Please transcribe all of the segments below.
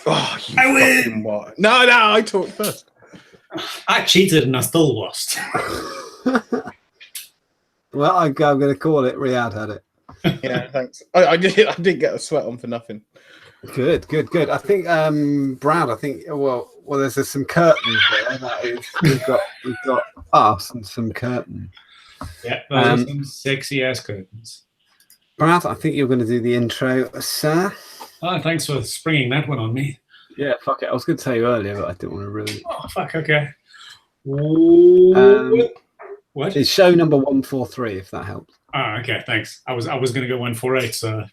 Oh, you I win. fucking what? No, I talked first. I cheated and I still lost. Well, I'm going to call it. Riyadh had it. Yeah, thanks. I did get a sweat on for nothing. Good. I think Brad. I think well, there's some curtains there. That is, we've got us and some curtains. Yeah, those are some sexy ass curtains. Brad, I think you're going to do the intro, sir. Oh, thanks for springing that one on me. Yeah, fuck it. I was going to tell you earlier, but I didn't want to really. Oh, fuck. Okay. What? It's show number 143, if that helps. Ah, okay. Thanks. I was going to go 148. So,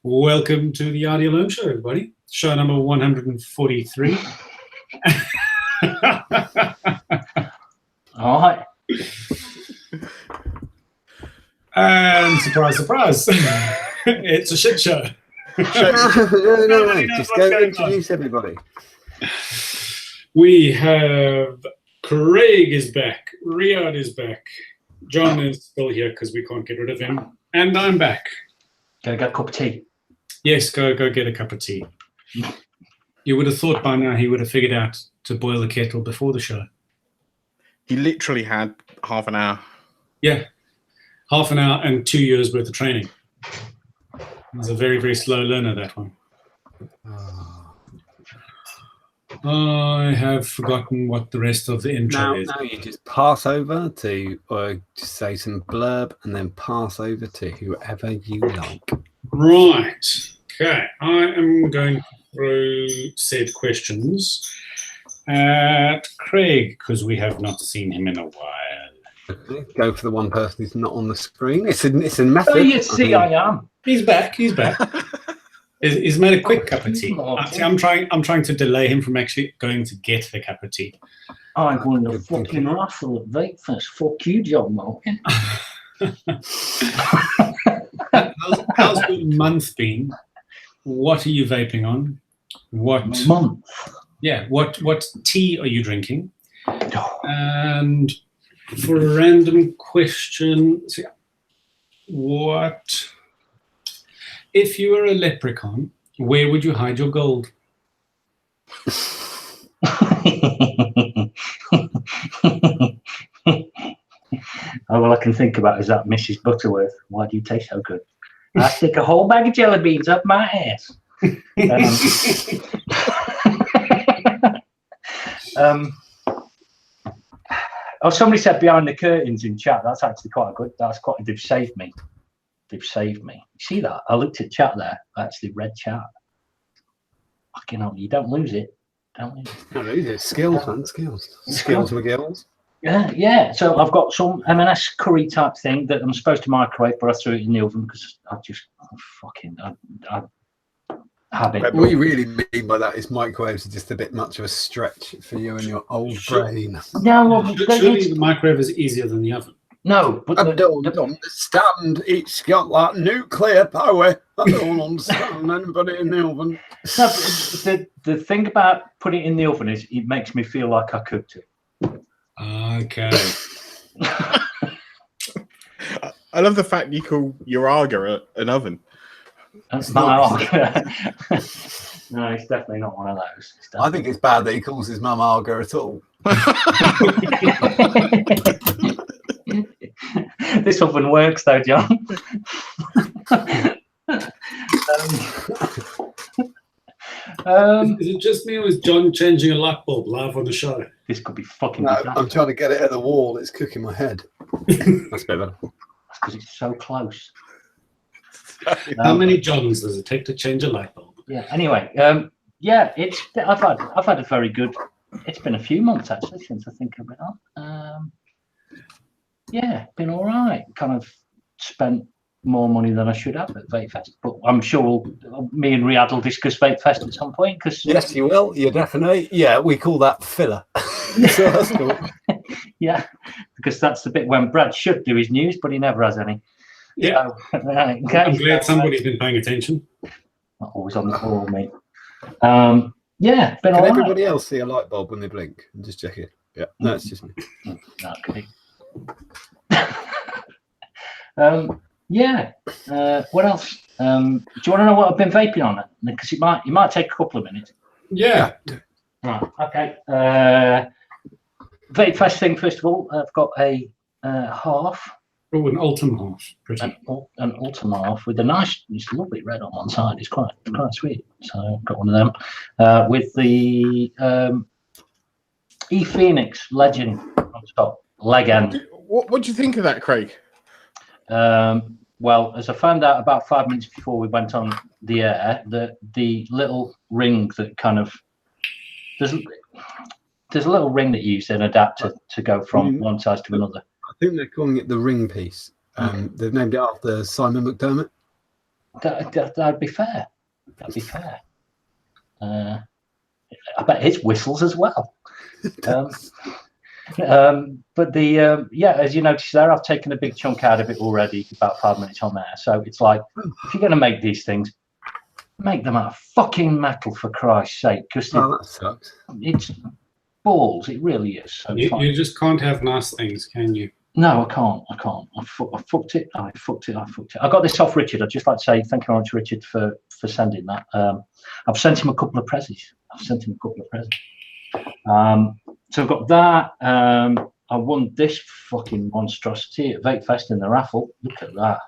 welcome to the RDA Alone Show, everybody. Show number 143. All right. And surprise, it's a shit show. No. Just go introduce everybody. We have Craig is back. Riyadh is back. John is still here because we can't get rid of him. And I'm back. Gonna get a cup of tea. Yes, go get a cup of tea. You would have thought by now he would have figured out to boil the kettle before the show. He literally had half an hour. Yeah. Half an hour and 2 years worth of training. He's a very, very slow learner, that one. I have forgotten what the rest of the intro is. Now you just pass over to, or just say some blurb, and then pass over to whoever you like. Right. Okay. I am going through said questions at Craig because we have not seen him in a while. Go for the one person who's not on the screen. It's a method. Oh, you see, I am. He's back. He's made a quick cup of tea. I'm trying to delay him from actually going to get the cup of tea. I'm going to fucking raffle at Vape Fest. Fuck you, John Malkin. How's your month been? What are you vaping on? What month? Yeah. What tea are you drinking? And for a random question, what if you were a leprechaun? Where would you hide your gold? All I can think about is that Mrs. Butterworth. Why do you taste so good? I stick a whole bag of jelly beans up my ass. Oh, somebody said behind the curtains in chat. That's actually quite good. That's quite. They've saved me. They've saved me. You see that? I looked at chat there. I actually read chat. Fucking hell, you don't lose it. Don't lose it. Skills, man. Skills, McGills. Yeah. So I've got some M&S curry type thing that I'm supposed to microwave, but I threw it in the oven because I have it. What you really mean by that is microwaves are just a bit much of a stretch for you and your old brain. No, surely the microwave is easier than the oven. No, but I don't understand. It's got like nuclear power. I don't understand anybody in the oven. No, the thing about putting it in the oven is it makes me feel like I cooked it. Okay. I love the fact you call your Arga an oven. That's my Arga. No, it's definitely not one of those. I think it's bad that he calls his mum Arga at all. This oven works though, John. Is it just me or is John changing a light bulb live on the show? This could be fucking. No, I'm trying to get it at the wall. It's cooking my head. That's better. That's because it's so close. How many Johns does it take to change a light bulb? Yeah. Anyway, yeah, I've had a very good. It's been a few months actually since I think I've been on. Yeah, been all right. Kind of spent more money than I should have at Vape Fest, but I'm sure me and Riyadh will discuss Vape Fest at some point. Because yes, you will. You definitely. Yeah, we call that filler. So that's cool. Yeah, because that's the bit when Brad should do his news, but he never has any. Yeah, so, I'm glad somebody's been paying attention. Not always on the ball, mate. Yeah, been all Can right. everybody else see a light bulb when they blink? I'm just checking. Yeah, no, it's just me. Okay. Yeah. What else? Do you want to know what I've been vaping on? Because it might take a couple of minutes. Yeah. Right. Okay. Vape Fest thing first of all. I've got a half. Oh, an Ultim half. Pretty. An Ultima half with a nice, it's lovely red on one side. It's quite sweet. So I've got one of them with the E Phoenix Legend on top, leg end. What do you think of that, Craig? Well, as I found out about 5 minutes before we went on the air, the little ring that kind of there's a little ring that you use an adapter to go from one size to another. I think they're calling it the ring piece. They've named it after Simon McDermott. That'd be fair. That'd be fair. I bet his whistles as well. But as you notice there, I've taken a big chunk out of it already, about 5 minutes on there. So it's like, if you're going to make these things, make them out of fucking metal, for Christ's sake. Because that sucks. It's balls, it really is. So you just can't have nice things, can you? No, I can't. I fucked it. I got this off Richard. I'd just like to say thank you very much, Richard, for sending that. I've sent him a couple of presents. So I've got that. I won this fucking monstrosity at Vape Fest in the raffle. Look at that.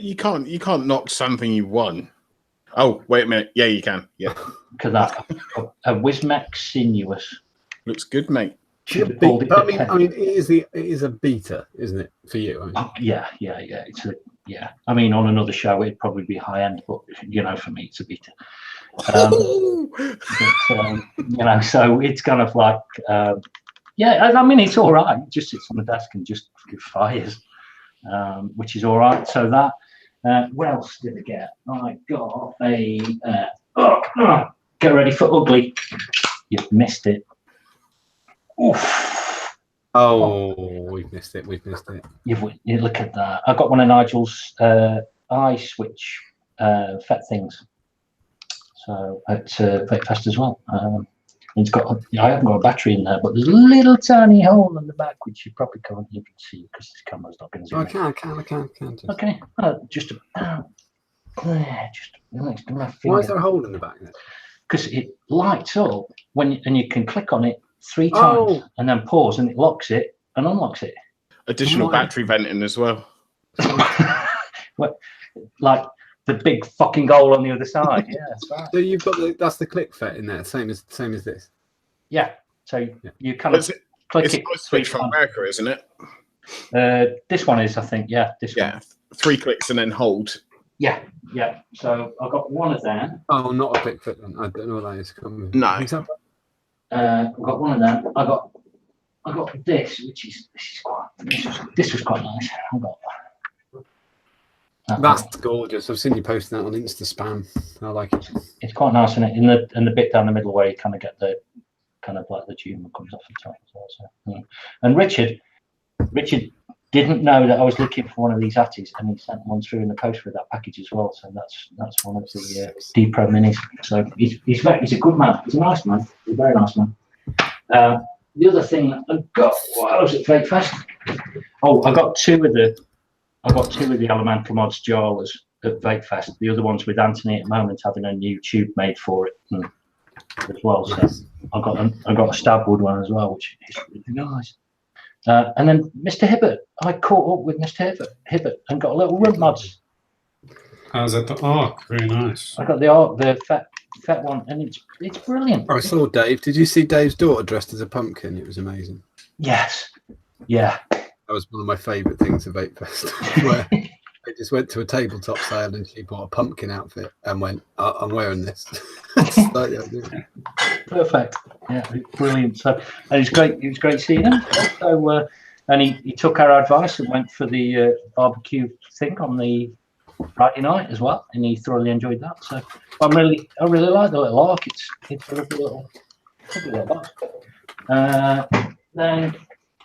You can't knock something you won. Oh, wait a minute. Yeah, you can. Yeah. Look at that. A Wismec Sinuous. Looks good, mate. I mean, it is a beta, isn't it, for you? I mean. Yeah. It's I mean, on another show, it'd probably be high end, but for me, it's a beta. So it's kind of like, I mean, it's all right. It just sits on the desk and just fires, which is all right. So that, what else did I get? I got a, get ready for ugly. You've missed it. Oof. Oh, we've missed it. You look at that. I got one of Nigel's eye switch FET things. So at Vape Fest as well. It's got. I haven't got a battery in there, but there's a little tiny hole in the back which you probably can't even see because this camera's not going to zoom. I can. Okay, just about there, just next to my finger. Why is there a hole in the back then? Because it lights up and you can click on it 3 times and then pause and it locks it and unlocks it. Additional battery venting as well. Like the big fucking hole on the other side. Yeah, that's right. So you've got that's the click FET in there, same as this. Yeah. So you kind of click it. It's a switch from America, isn't it? This one is, I think. Yeah. This one. 3 clicks and then hold. Yeah. So I've got one of them. Oh, not a click FET then. I don't know what that is. No. I've got one of them. I got this, this was quite nice. I got that. That's gorgeous. I've seen you posting that on Insta Spam. I like it. It's quite nice, isn't it? In the bit down the middle where you kind of get the kind of like the tune that comes off the top as well. So, yeah. And Richard didn't know that I was looking for one of these Atties, and he sent one through in the post with that package as well. So that's one of the D Pro minis. So he's a good man. He's a nice man. He's a very nice man. The other thing I got while I was at Vape Fest. Oh, I got two of the Elemental Mods Jawas at Vape Fest. The other one's with Anthony at the moment, having a new tube made for it as well. So I got a Stabwood one as well, which is really nice. And then Mr. Hibbert, I caught up with Mr. Hibbert and got a little Rump Mods. How's that? The Arc, very nice. I got the fat one, and it's brilliant. I saw Dave. Did you see Dave's daughter dressed as a pumpkin? It was amazing. Yes. Yeah. That was one of my favourite things at Vape Fest. Where I just went to a tabletop sale and she bought a pumpkin outfit and went, I'm wearing this. Perfect. Yeah, brilliant. So, and it was great seeing him. So, and he took our advice and went for the barbecue thing on the Friday night as well, and he thoroughly enjoyed that. So, I really like the little arc. It's a lovely little box. Then,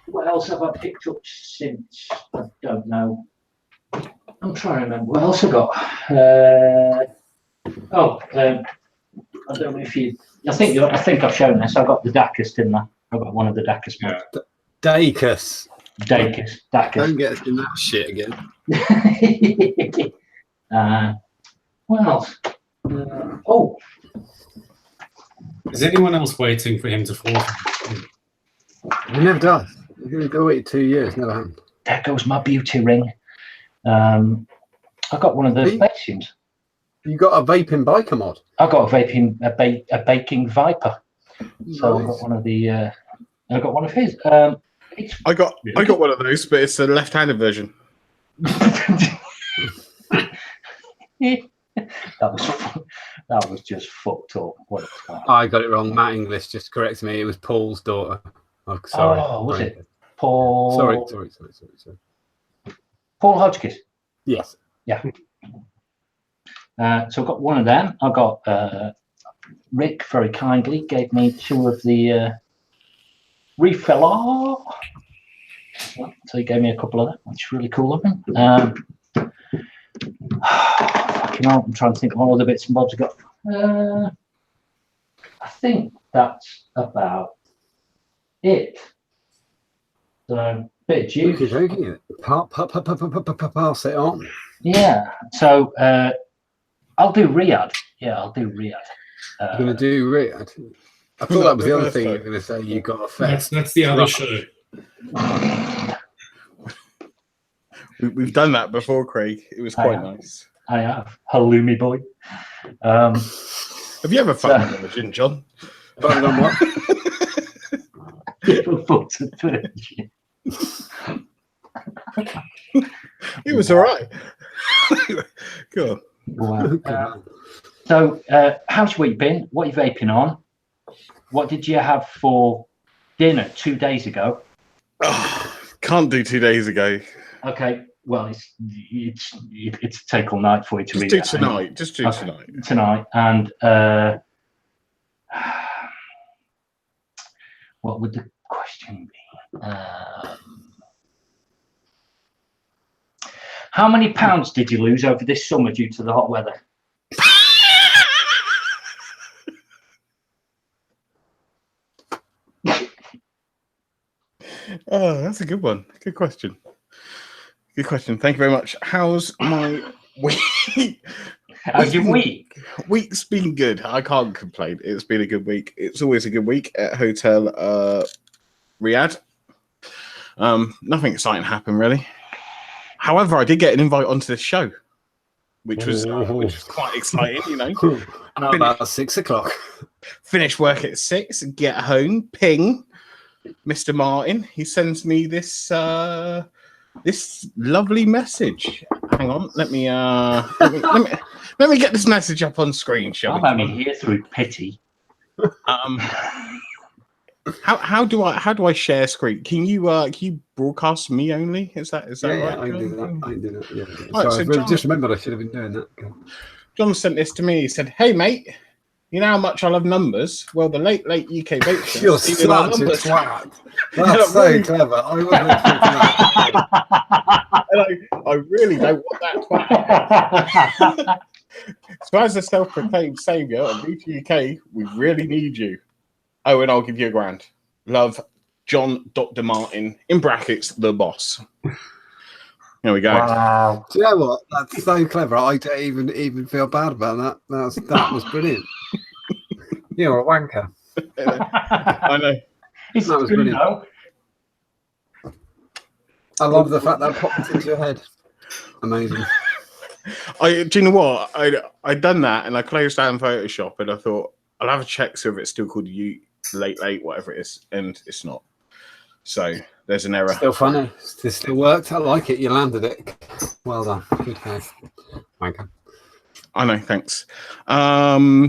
what else have I picked up since? I don't know. I'm trying to remember what else I got. I don't know if you. I think I've shown this. I got the Dacus, didn't I? I got one of the Dacus mods. Dacus. Dacus. Don't get us in that shit again. What else? Oh, Is anyone else waiting for him to fall? He never does. He's going to go wait 2 years. Never happened. there goes my beauty ring. I got one of the vacuums. You got a vaping biker mod? I got a baking Viper. So I Nice. got one of the. I got one of his. I got one of those, but it's the left-handed version. that was just fucked up. What a twat. I got it wrong. Matt English just corrected me. It was Paul's daughter. Oh, sorry. Oh, was it Paul? Sorry. Paul Hodgkiss. Yes. Yeah. So I got one of them. I got Rick very kindly gave me 2 of the refiller. So he gave me a couple of them, which is really cool of him. Fucking hell, I'm trying to think of all the bits and bobs I got. I think that's about it. So bit of juice. Pass it on. Yeah. So I'll do Riyadh. Yeah, I'll do Riyadh. You're going to do Riyadh? I thought that was the other thing you were going to say. You got a fest. That's the other show. We've done that before, Craig. It was quite nice. I have. Halloumi boy. Have you ever fucked with a gin, John? Voted on what? People thought of virgin. It was all right. Cool. Wow. So, how's your week been? What are you vaping on? What did you have for dinner 2 days ago? Oh, can't do 2 days ago. Okay. Well, it's a take all night for you to Just read. do tonight. Just do tonight. Tonight, and what would the question be? How many pounds did you lose over this summer due to the hot weather? Oh, that's a good one. Good question. Good question. Thank you very much. How's my week? How's your week? Week's been good. I can't complain. It's been a good week. It's always a good week at Hotel Riyadh. Nothing exciting happened really. However, I did get an invite onto this show, which was quite exciting. You know, about 6 o'clock. Finish work at 6 and get home. Ping, Mr. Martin. He sends me this this lovely message. Hang on, let me get this message up on screen, shall we? I'm only here through pity. How do I share screen? Can you broadcast me only? Is that right? I can do that. I can do that. Yeah. Right, Sorry, so John, just remembered I should have been doing that. John sent this to me. He said, "Hey mate, you know how much I love numbers? Well, the late UK Vape show. You're such a twat. That's so clever. I wasn't expecting that. And I really don't want that twat. So as a self-proclaimed saviour of Beauty UK, we really need you. Oh, and I'll give you £1,000. Love, John Dr. Martin, in brackets, the boss." There we go. Wow. Do you know what? That's so clever. I don't even feel bad about that. That was brilliant. You're a wanker. I know. It's That was good, brilliant. though. I love the fact that popped into your head. Amazing. Do you know what? I'd done that and I closed down Photoshop and I thought I'll have a check see if it's still called late, whatever it is, and it's not. So there's an error. Still funny. It still worked. I like it. You landed it. Well done. Good guys. Wanker. I know. Thanks. So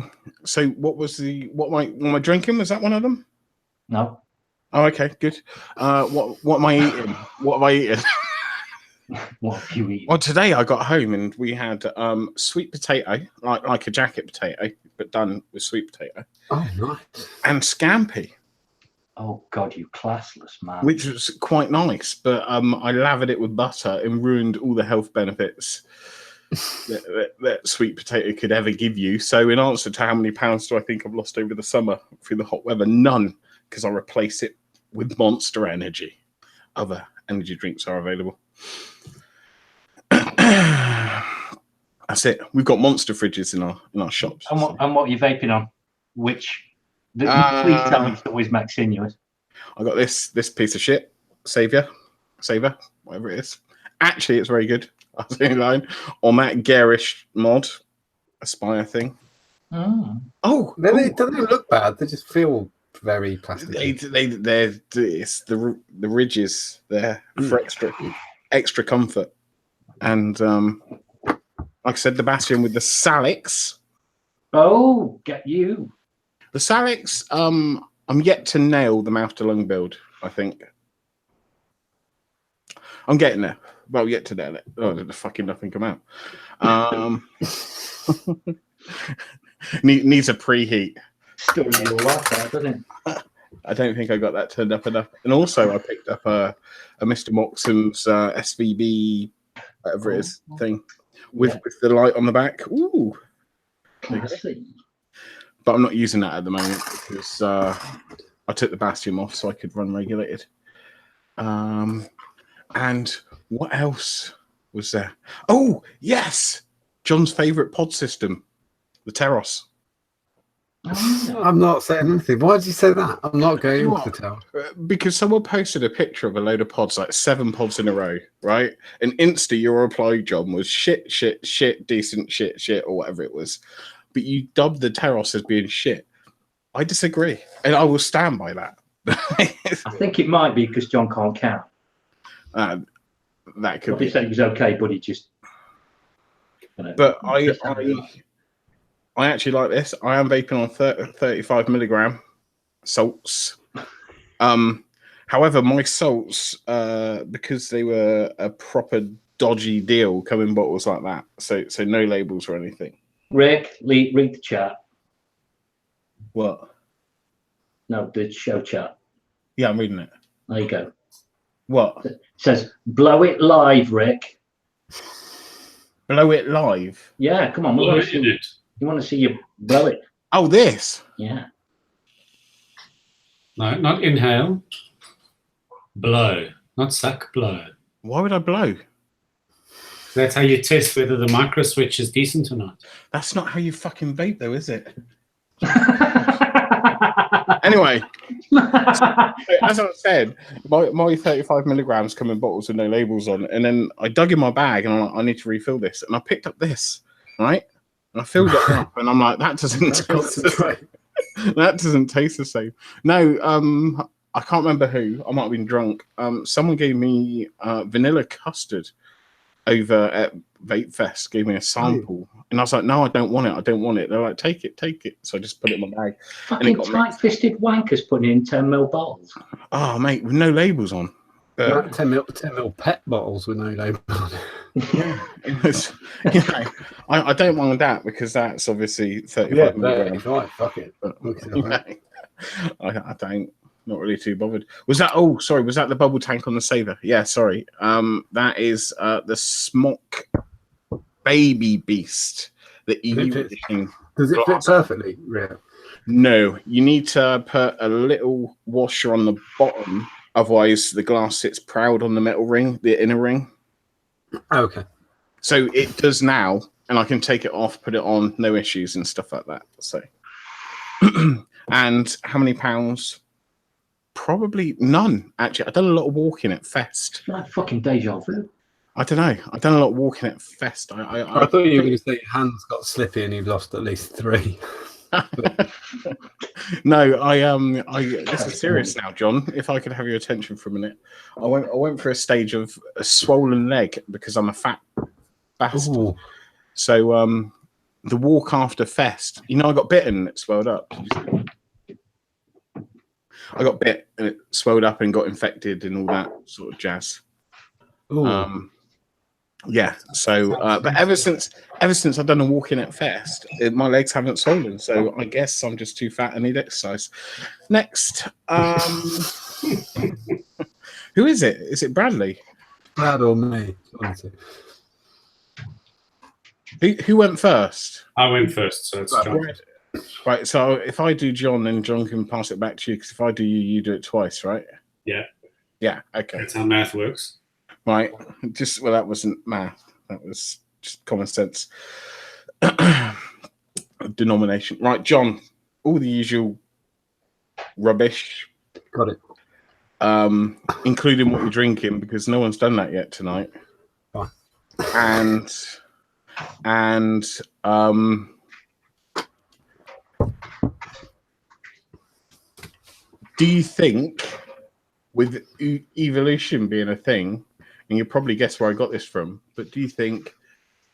what am I drinking? Was that one of them? No. Oh, okay, good. What am I eating? What have I eaten? What have you eaten? Well, today I got home and we had sweet potato, like a jacket potato, but done with sweet potato. Oh, nice. And scampi, Oh, God, you classless man. which was quite nice. But I lathered it with butter and ruined all the health benefits that sweet potato could ever give you. So in answer to how many pounds do I think I've lost over the summer through the hot weather? None, because I replace it with Monster Energy. Other energy drinks are available. That's it. We've got monster fridges in our shops. And what are you vaping on? Which? Please tell me it's always Max Sinuous. I got this piece of shit, Savior, whatever it is. Actually, it's very good. I was in line. Or Matt Garish mod, Aspire thing. Oh, they don't look bad. They just feel very plastic. It's the ridges there for extra comfort. And like I said, the Bastion with the Salix. Oh, get you. The Salix, I'm yet to nail the mouth to lung build, I think. I'm getting there. Well, yet to nail it. Oh, the fucking nothing come out. Needs a preheat. Story your life there, doesn't it? I don't think I got that turned up enough. And also, I picked up a Mr. Moxon's SVB, whatever it is, thing with the light on the back. Ooh. I see. But I'm not using that at the moment because I took the Bastion off so I could run regulated. And what else was there? Oh, yes! John's favourite pod system, the Teros. I'm not saying anything. Why did you say that? I'm not going into the tower. Because someone posted a picture of a load of pods, like 7 pods in a row, right? And insta your reply, John, was shit, decent, shit, or whatever it was. But you dubbed the Teros as being shit. I disagree. And I will stand by that. I think it might be because John can't count. That could be. He said it was okay, but he just... But I actually like this. I am vaping on 35 milligram salts. However, my salts, because they were a proper dodgy deal, come in bottles like that. So no labels or anything. Rick, read the chat. What? No, the show chat. Yeah, I'm reading it. There you go. What? It says, blow it live, Rick. Blow it live? Yeah, come on. We want to see it. You want to see you blow it. Oh, this? Yeah. No, not inhale. Blow. Not suck, blow. Why would I blow? That's how you test whether the micro switch is decent or not. That's not how you fucking vape, though, is it? Anyway, as I said, my 35 milligrams come in bottles with no labels on, and then I dug in my bag and I'm like, I need to refill this, and I picked up this, right? And I filled it up, and I'm like, that doesn't taste the same. That doesn't taste the same. No, I can't remember who. I might have been drunk. Someone gave me vanilla custard over at Vape Fest, gave me a sample, and I was like, no, I don't want it. They're like, take it. So I just put it in my bag. Fucking tight-fisted wankers putting in 10ml bottles. Oh, mate, with no labels on. 10ml pet bottles with no label on. Yeah, I don't mind that because that's obviously 35 milligrams. Right, fuck it. I don't. Not really too bothered. Was that? Oh, sorry. Was that the bubble tank on the Saver? Yeah, sorry. That is the Smock Baby Beast. The EU edition. Does it fit perfectly? Yeah. No, you need to put a little washer on the bottom. Otherwise, the glass sits proud on the metal ring, the inner ring. Okay. So it does now, and I can take it off, put it on, no issues and stuff like that. So, and how many pounds? Probably none, actually. I've done a lot of walking at Fest. Like fucking deja vu. I don't know. I've done a lot of walking at Fest. I thought you were going to say your hands got slippy and you've lost at least 3. No, this is serious now, John. If I could have your attention for a minute. I went for a stage of a swollen leg because I'm a fat bastard. Ooh. So the walk after Fest, I got bitten and it swelled up. I got bit and it swelled up and got infected and all that sort of jazz. Yeah. So, but ever since I've done a walk in at Fest, my legs haven't swollen. So I guess I'm just too fat and need exercise. Next, who is it? Is it Bradley? Brad or me? Who went first? I went first, so it's John. Right, so if I do John, then John can pass it back to you, because if I do you, you do it twice, right? Yeah. Yeah, okay. That's how math works. Right, well, that wasn't math. That was just common sense. Denomination. Right, John, all the usual rubbish. Got it. Including what you're drinking, because no one's done that yet tonight. Fine. And do you think, with evolution being a thing, and you probably guess where I got this from, but do you think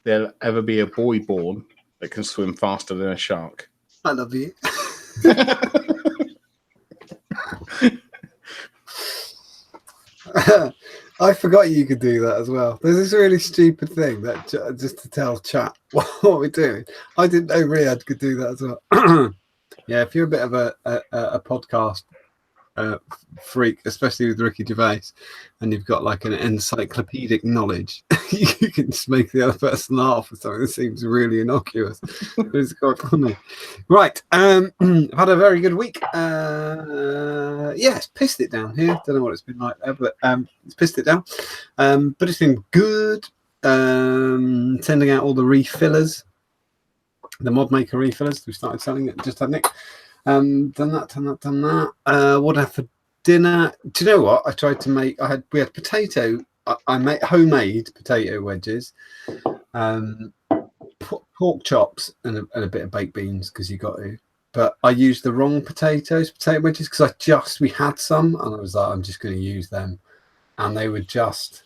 there'll ever be a boy born that can swim faster than a shark? I love you. I forgot you could do that as well. There's this really stupid thing that just to tell chat what we're doing. I didn't know Riyadh could do that as well. Yeah, if you're a bit of a podcast freak, especially with Ricky Gervais, and you've got like an encyclopedic knowledge, you can just make the other person laugh with something that seems really innocuous. It's quite funny. Right, I've had a very good week. Yeah, it's pissed it down here. Don't know what it's been like there, but it's pissed it down. But it's been good. Sending out all the refillers, the mod maker refillers. We started selling it. Just had Nick. Done that. What I had for dinner? Do you know what? I tried to make. We had potato. I made homemade potato wedges, pork chops, and a bit of baked beans because you got to. But I used the wrong potato wedges because we had some, and I was like, I'm just going to use them, and they were just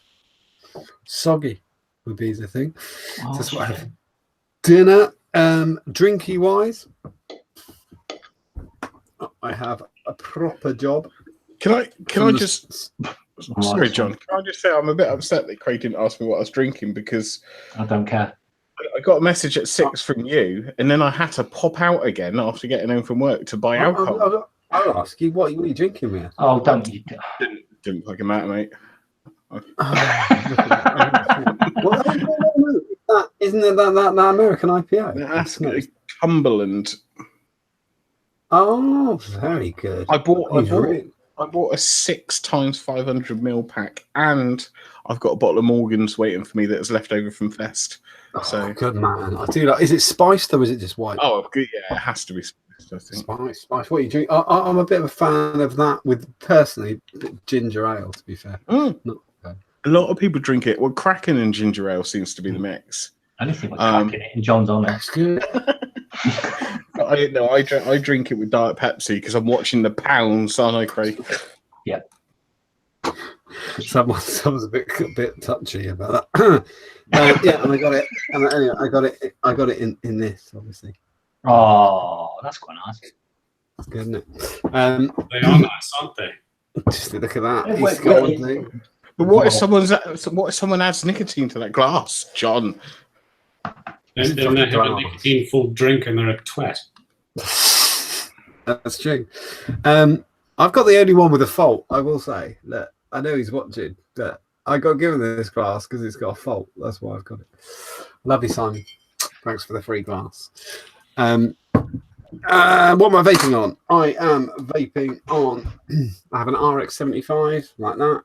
soggy. Would be the thing. Oh, That's what I have. Dinner, drinky wise, I have a proper job. Can I just? Sorry, John. Can I just say I'm a bit upset that Craig didn't ask me what I was drinking, because I don't care. I got a message at 6 from you, and then I had to pop out again after getting home from work to buy alcohol. I'll ask you, what are you drinking with? Oh, don't you? Didn't fucking matter, mate. Isn't it that American IPA? That's good. Cumberland. Oh, very good. I bought a 6x500ml pack, and I've got a bottle of Morgan's waiting for me that's left over from Fest. So good man. I do like. Is it spiced or is it just white? Oh, good. Yeah, it has to be spiced, I think. Spice. What you drink? I'm a bit of a fan of that. With personally ginger ale. To be fair, a lot of people drink it. Well, Kraken and ginger ale seems to be the mix. Anything with cracking it in John's on it. That's good. I drink it with Diet Pepsi because I'm watching the pounds, aren't I, Craig? Yeah. Someone's a bit touchy about that. Yeah, and I got it. And anyway, I got it in this, obviously. Oh, that's quite nice. That's good, isn't it? They are nice, aren't they? Just look at that. Yeah, He's got one thing. But what if someone adds nicotine to that glass, John? Then they have a nicotine-full drink and they're a twat. That's true. I've got the only one with a fault, I will say. Look, I know he's watching, but I got given this glass because it's got a fault. That's why I've got it. Love you, Simon. Thanks for the free glass. What am I vaping on? I am vaping on. I have an RX75 like that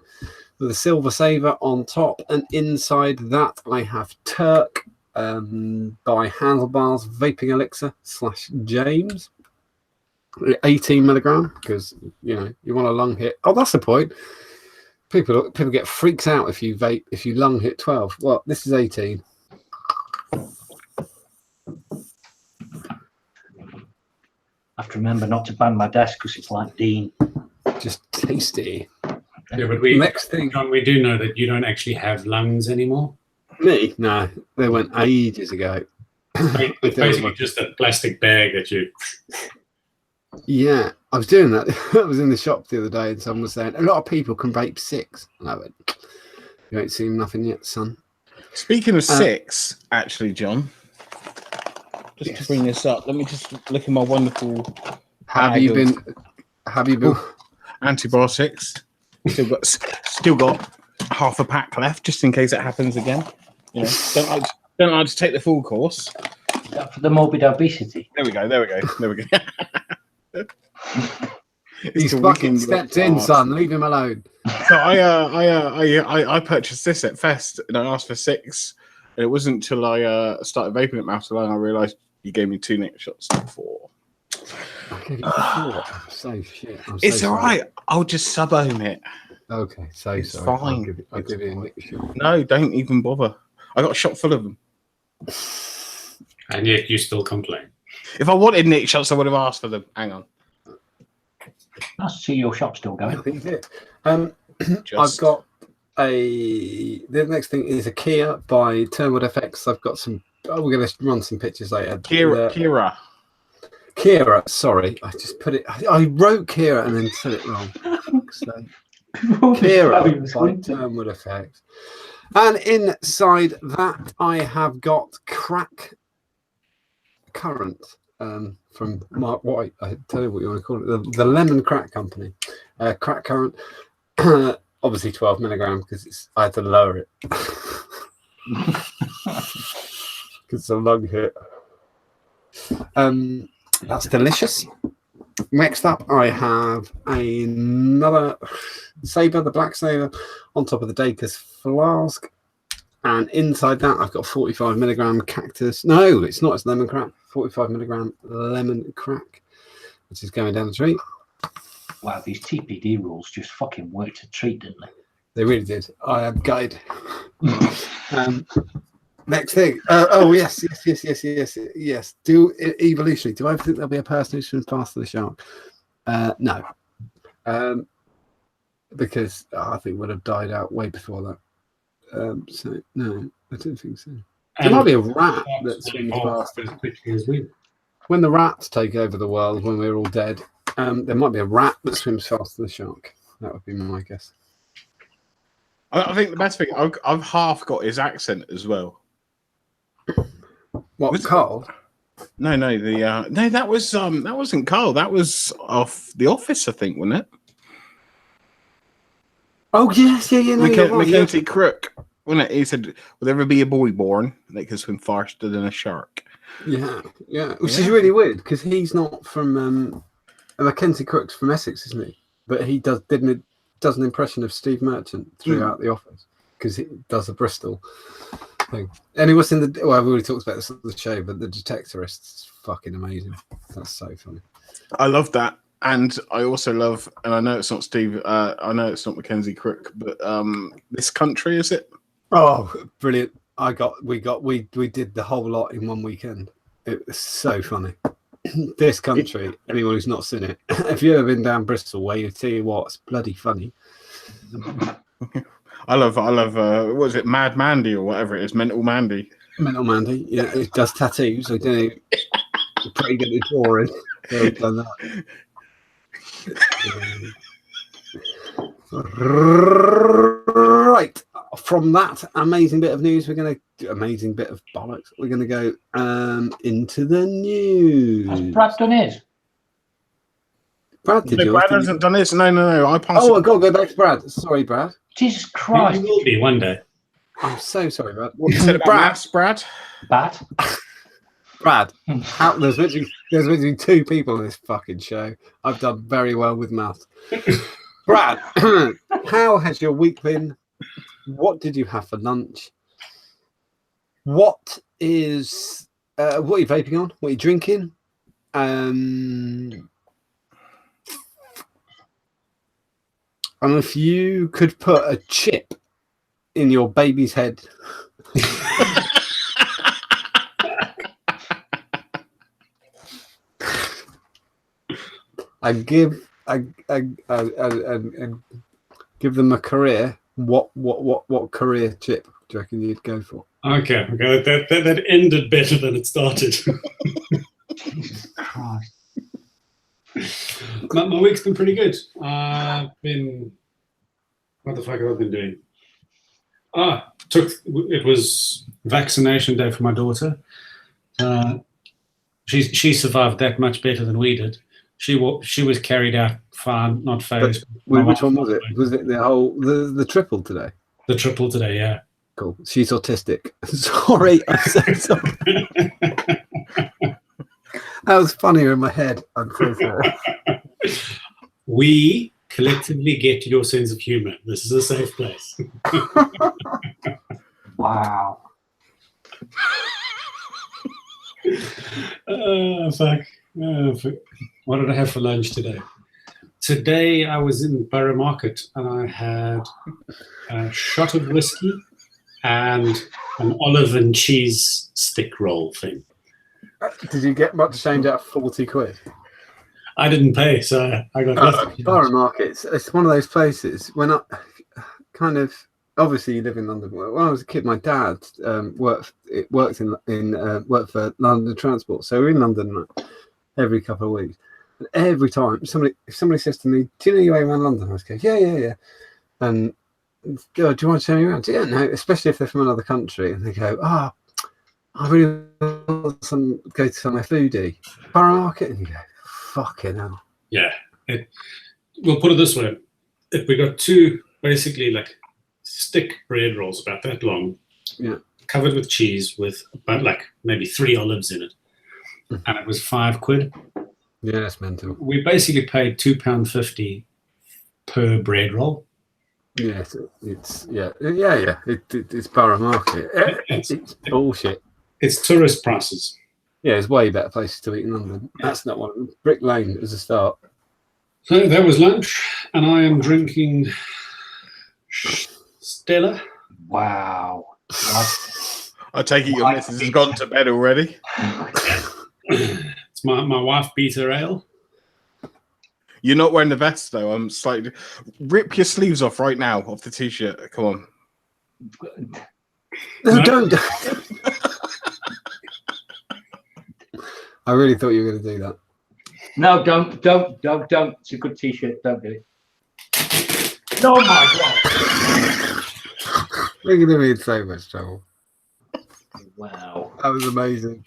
with a silver saver on top, and inside that I have Turk by Handlebars Vaping Elixir / James. 18 milligram because you want a lung hit. Oh, that's the point. People get freaks out if you lung hit 12. Well, this is 18. I have to remember not to bang my desk because it's like Dean. Just tasty. Yeah, but next thing, John, we do know that you don't actually have lungs anymore. Me? No, they went ages ago. It's basically just a plastic bag that you. Yeah, I was doing that. I was in the shop the other day and someone was saying a lot of people can vape 6. And I went, you ain't seen nothing yet, son. Speaking of 6, actually, John, just to bring this up, let me just look at my wonderful. Have you been antibiotics? Still got half a pack left just in case it happens again. Don't like to take the full course. For the morbid obesity. There we go. He's fucking stepped in, son. Leave him alone. So I purchased this at Fest and I asked for 6. And it wasn't until I started vaping at Mouth Alone I realised you gave me 2 nick shots, not 4. I gave you 4. I'm so shit. It's all right. I'll just sub-ohm it. Okay, so It's sorry. fine. I'll give you a nick shot. No, don't even bother. I got a shot full of them. And yet you still complain. If I wanted nick shots, I would have asked for them. Hang on. Nice to see your shop still going. I think it. I've got the next thing is a Kia by Turnwood FX. I've got some. Oh, we're going to run some pictures later. Kira. Sorry, I just put it. I wrote Kira and then said it wrong. Kira by Turnwood FX. And inside that, I have got Crack Current from Mark White. I tell you what you want to call it. The Lemon Crack Company. Crack Current. Obviously 12 milligram because I had to lower it. Because it's a lung hit. That's delicious. Next up, I have another Saber, the Black Saber, on top of the Dacres flask. And inside that, I've got 45 milligram cactus. No, it's not. It's lemon crack. 45 milligram lemon crack, which is going down the tree. Wow, these TPD rules just fucking worked a treat, didn't they? They really did. I am guide. Next thing. Oh, yes. Do evolutionary. Do I think there'll be a person who swims faster than the shark? No. Because I think would have died out way before that. So no, I don't think so. There might be a rat that swims faster as quickly as we. When the rats take over the world, when we're all dead, there might be a rat that swims faster than the shark. That would be my guess. I think the best thing I've half got his accent as well. What, Carl? No, that wasn't Carl. That was off The Office, I think, wasn't it? Oh yes, yeah. No, Mackenzie Crook, wasn't it? He said, "Will there ever be a boy born that can swim faster than a shark?" Yeah. Which is really weird because he's not from Mackenzie Crook's from Essex, isn't he? But he does an impression of Steve Merchant throughout The Office because he does a Bristol thing. And he was in the. Well, I've already talked about this on the show, but The Detectorist is fucking amazing. That's so funny. I love that. And I also love, and I know it's not Steve, I know it's not Mackenzie Crook, but This Country, is it? Oh, brilliant. We did the whole lot in one weekend. It was so funny. This Country, anyone who's not seen it, if you've ever been down Bristol way, I tell you what, it's bloody funny. I love, what was it, Mad Mandy or whatever it is, Mental Mandy. Mental Mandy, yeah, it does tattoos. I don't know, pretty good at drawing. So we've done that. Right, from that amazing bit of news, amazing bit of bollocks. We're going to go into the news. Has Brad done his? Brad, did you? Brad hasn't done this. No. I passed. Oh, I've got to go back to Brad. Sorry, Brad. Jesus Christ! You will be one day. I'm so sorry, Brad. What you said about maths, Brad? Bad. Brad, there's literally 2 people in this fucking show. I've done very well with maths. Brad, how has your week been? What did you have for lunch? What are you vaping on? What are you drinking? And if you could put a chip in your baby's head. I give them a career. What career chip do you reckon you'd go for? Okay. That ended better than it started. Jesus Christ. My week's been pretty good. What the fuck have I been doing? It was vaccination day for my daughter. She survived that much better than we did. She was carried out fine, not phased. Which one was it? Was it the triple today? The triple today, yeah. Cool. She's autistic. Sorry, I'm so sorry. That was funnier in my head. I'm so sorry. We collectively get your sense of humor. This is a safe place. Wow. Fuck. What did I have for lunch today? Today I was in Borough Market and I had a shot of whiskey and an olive and cheese stick roll thing. Did you get much change out of 40 quid? I didn't pay, so I got nothing. Borough Market, it's one of those places when I kind of, obviously you live in London. When I was a kid, my dad worked for London Transport, so we're in London every couple of weeks. And every time if somebody says to me, "Do you know your way around London?" I was go, "Yeah." And go, "Do you want to show me around?" Yeah, no. Especially if they're from another country, and they go, "Ah, I really want to go to somewhere foodie, Borough Market," and you go, "Fucking hell." Yeah, we'll put it this way: if we got two basically like stick bread rolls about that long, yeah, covered with cheese, with about like maybe 3 olives in it, and it was £5. Yeah, that's mental. We basically paid £2.50 per bread roll. Yeah, it's Borough Market. It's bullshit. It's tourist prices. Yeah, there's way better places to eat in London. That's not one of them. Brick Lane as a start. So that was lunch, and I am drinking Stella. Wow. I take it your missus has gone to bed already. It's my wife beater ale. You're not wearing the vest though. I'm slightly. Rip your sleeves off right now off the t-shirt. Come on. No, don't. I really thought you were going to do that. No, don't. It's a good t-shirt. Don't do it. Oh my god. We're going to be in so much trouble. Wow. That was amazing.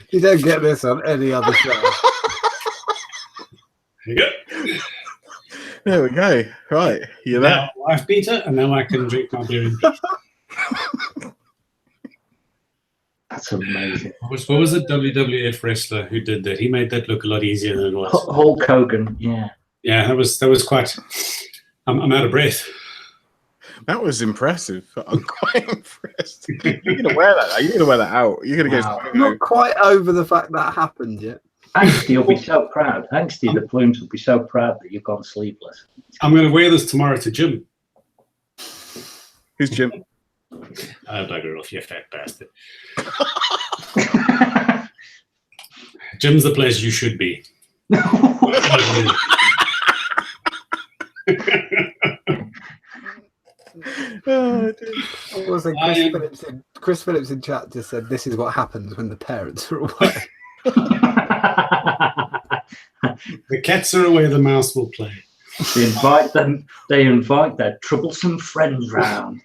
You don't get this on any other show. There you go. There we go. Right. You're there. Now, wife beater, and now I can drink my beer in peace. That's amazing. What was the WWF wrestler who did that? He made that look a lot easier than it was. Hulk Hogan, yeah. Yeah, that was quite. I'm out of breath. That was impressive. I'm quite impressed. You're gonna wear that. You're gonna wear that out. You're gonna Wow. go. Not quite over the fact that happened yet. Angsty will be so proud. Angsty, the plumes will be so proud that you've gone sleeveless. I'm going to wear this tomorrow to gym. Who's Jim? Oh, bugger off, you fat bastard. Gym's the place you should be. Oh, Also, Chris Phillips in chat just said, "This is what happens when the parents are away." The cats are away, the mouse will play. They invite their troublesome friends round.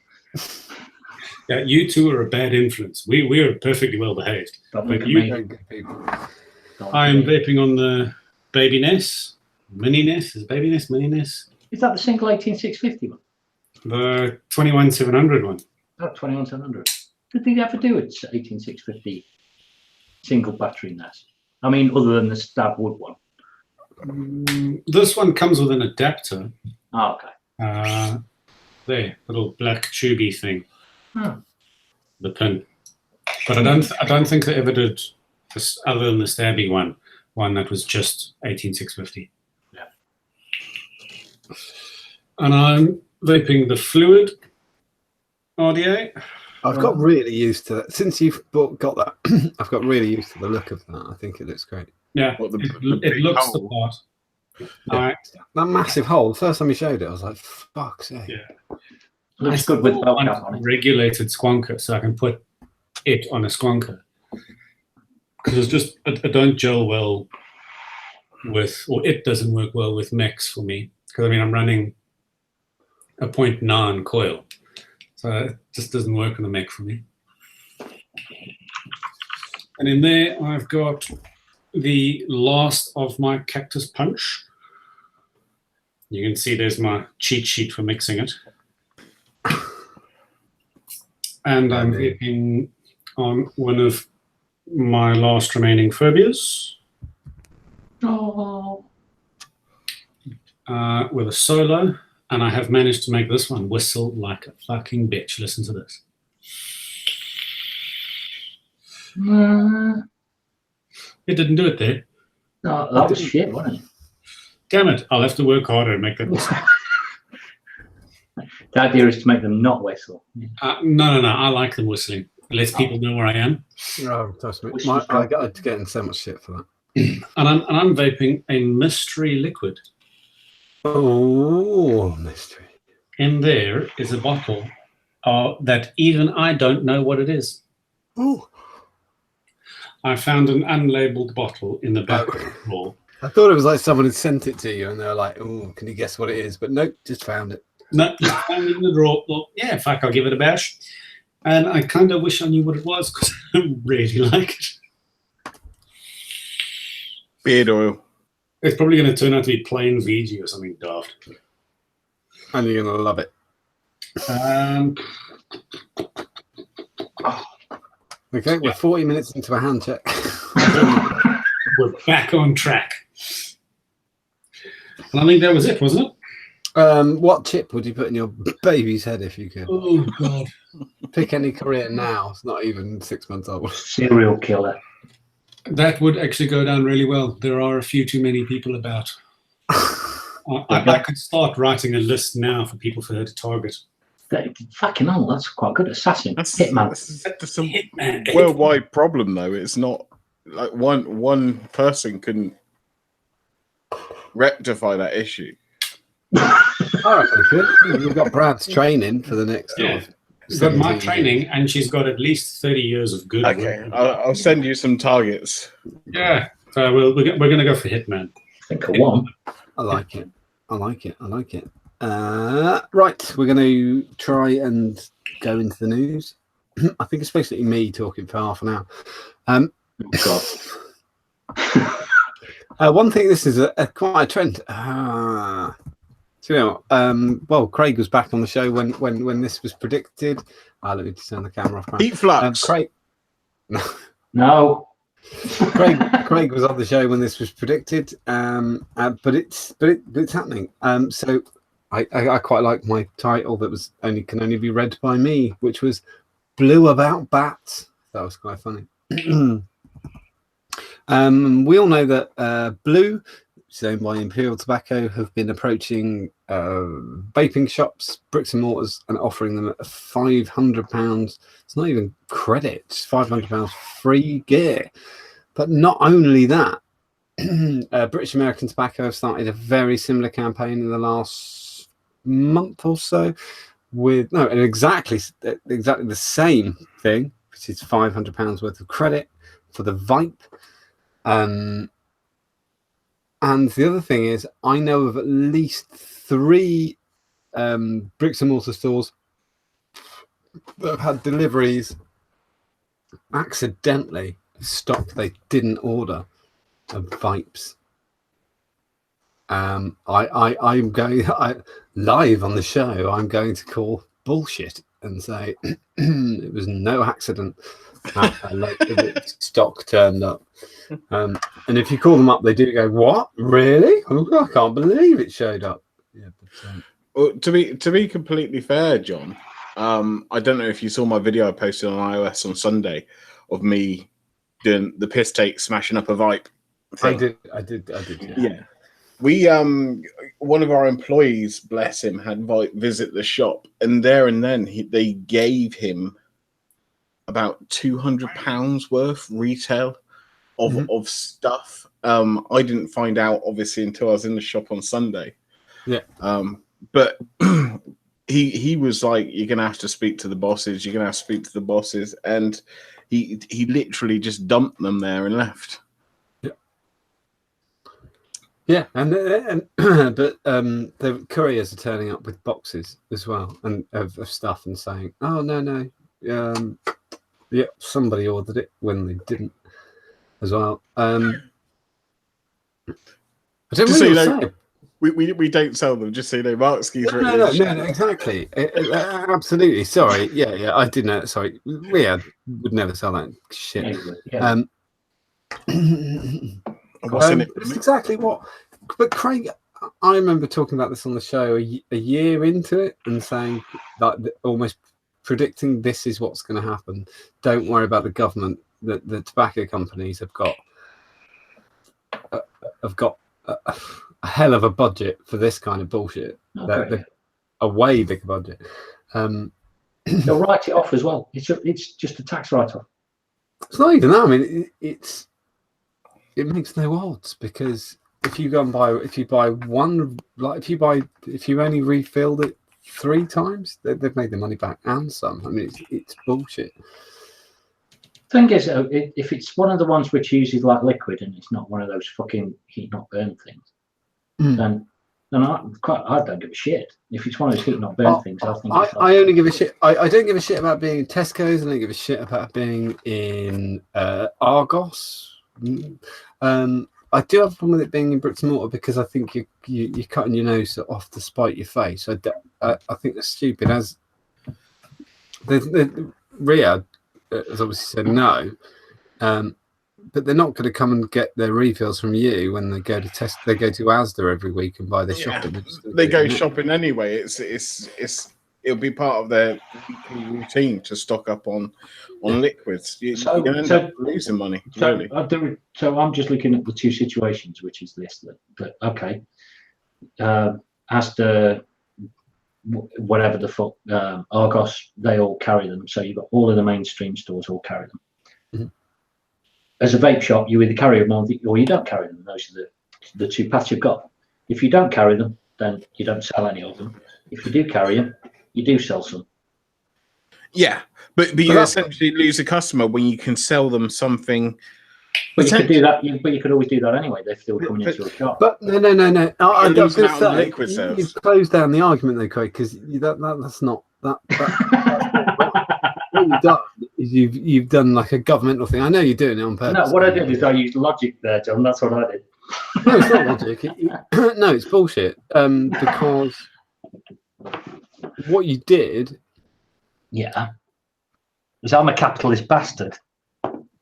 Yeah, you two are a bad influence. We are perfectly well behaved. Don't But look at you- me. Very good people. Don't I am look at me. vaping on the Baby Ness, Mini Ness, is it Baby Ness, Mini Ness? Is that the single 18650 one? The 21700 one. Oh, 21700. Did they ever do it 18650 single battery NAS? I mean, other than the stab wood one. This one comes with an adapter. Oh, okay. There, little black tubey thing. Hmm. The pin. But I don't think they ever did this other than the stabby one that was just 18650. Yeah. And I'm vaping the fluid RDA. I've got really used to that since you've got that. I've got really used to the look of that. I think it looks great. Yeah, What, the it big looks the hole? part. That massive hole. The first time you showed it, I was like, "Fuck's sake!" Yeah. Looks good with I bell want cap on a it. regulated squonker so I can put it on a squonker. Because it's just, it don't gel well with, or it doesn't work well with mechs for me. Because I mean, I'm running a 0.9 coil. So it just doesn't work on the mech for me. And in there, I've got the last of my cactus punch. You can see there's my cheat sheet for mixing it. And I'm vaping on one of my last remaining phobias Oh. with a solo and I have managed to make this one whistle like a fucking bitch. Listen to this. It didn't do it there. No, that was shit, wasn't it? Damn it! I'll have to work harder and make that whistle. The idea is to make them not whistle. No. I like them whistling. It lets people know where I am. Oh, trust me. I got to get in so much shit for that. And I'm vaping a mystery liquid. Oh, mystery. In there is a bottle that even I don't know what it is. Oh. I found an unlabeled bottle in the back of the floor. I thought it was like someone had sent it to you and they were like, oh, can you guess what it is? But nope, just found it. No, just found it in the drawer. Well, yeah, fuck, I'll give it a bash. And I kind of wish I knew what it was because I really like it. Beard oil. It's probably going to turn out to be plain VG or something daft. And you're going to love it. Okay, we're 40 minutes into a hand check. We're back on track. And I think that was it, wasn't it? What chip would you put in your baby's head if you could? Oh, God. Pick any career now. It's not even 6 months old. Serial killer. That would actually go down really well. There are a few too many people about. I could start writing a list now for people for her to target. Fucking hell, that's quite good. Assassin. Hitman. That's a worldwide problem, though. It's not like one person can rectify that issue. I reckon it could. We've got Brad's training for the next. Yeah. She's got my training, and she's got at least 30 years of good. Okay, I'll send you some targets. Yeah, so we're going to go for Hitman. I think I won. I like it. I like it. I like it. Right, we're going to try and go into the news. I think it's basically me talking for half an hour. One thing, this is quite a trend. So, you know, well, Craig was back on the show when this was predicted. Let me just turn the camera off. Heat flux. Craig. No. Craig was on the show when this was predicted, but it's happening. So I quite like my title that was can only be read by me, which was "Blue About Bats." That was quite funny. We all know that Blue, which is owned by Imperial Tobacco, have been approaching vaping shops, bricks and mortars, and offering them £500. It's not even credit; it's £500 free gear. But not only that, British American Tobacco have started a very similar campaign in the last month or so with exactly the same thing, which is £500 worth of credit for the Vape. And the other thing is, I know of at least 3 bricks and mortar stores that have had deliveries accidentally stock they didn't order of Vapes. I'm going live on the show. I'm going to call bullshit and say it was no accident that stock turned up. And if you call them up, they do go, "What? Really? Oh, I can't believe it showed up." Yeah, but, well, to be completely fair, John, I don't know if you saw my video I posted on iOS on Sunday of me doing the piss take, smashing up a Vape thing. I did. Yeah. We one of our employees, bless him, had Vape visit the shop, and there and then they gave him about £200 worth retail of stuff. I didn't find out obviously until I was in the shop on Sunday. Yeah. But he was like, "You're gonna have to speak to the bosses. You're gonna have to speak to the bosses," and he literally just dumped them there and left. Yeah, and but the couriers are turning up with boxes as well and of stuff and saying, "Oh no, yeah, somebody ordered it," when they didn't as well. I don't Just so really you know, say. we don't sell them. Just so you know, Mark skis. No, exactly. Absolutely. Sorry. Yeah, I did know. Sorry, we would never sell that shit. Yeah. What's in it? It's exactly what. But Craig, I remember talking about this on the show a year into it and saying that almost predicting this is what's going to happen. Don't worry about the government. The tobacco companies have got a hell of a budget for this kind of bullshit. They're a way bigger budget. They'll write it off as well. It's just a tax write-off. It's not even that. I mean, it makes no odds, because if you go and if you only refilled it 3 times, they've made the money back and some. I mean, it's bullshit. Thing is, if it's one of the ones which uses like liquid and it's not one of those fucking heat not burn things, then I don't give a shit. If it's one of those heat not burn things, I only give a shit. I don't give a shit about being in Tesco's. I don't give a shit about being in Argos. I do have a problem with it being in bricks and mortar, because I think you're cutting your nose off to spite your face. I think that's stupid. As the Riyadh has obviously said no, but they're not going to come and get their refills from you when they go to They go to Asda every week and buy their shopping. They go shopping anyway. It'll be part of their weekly routine to stock up on liquids. You're going to end up losing money. Really. So I'm just looking at the 2 situations, which is this. But okay, Asda, whatever the fuck, Argos, they all carry them. So you've got all of the mainstream stores all carry them. Mm-hmm. As a vape shop, you either carry them or you don't carry them. Those are the 2 paths you've got. If you don't carry them, then you don't sell any of them. If you do carry them, you do sell some. Yeah, but you essentially lose a customer when you can sell them something. But you could do that. But you could always do that anyway. They're still coming into a shop. But no. I was going to say you've closed down the argument though, Craig, because that's not that. What you've done is you've done like a governmental thing. I know you're doing it on purpose. No, what I did is I used logic there, John. That's what I did. No, it's not logic. No, it's bullshit. Because what you did, is I'm a capitalist bastard.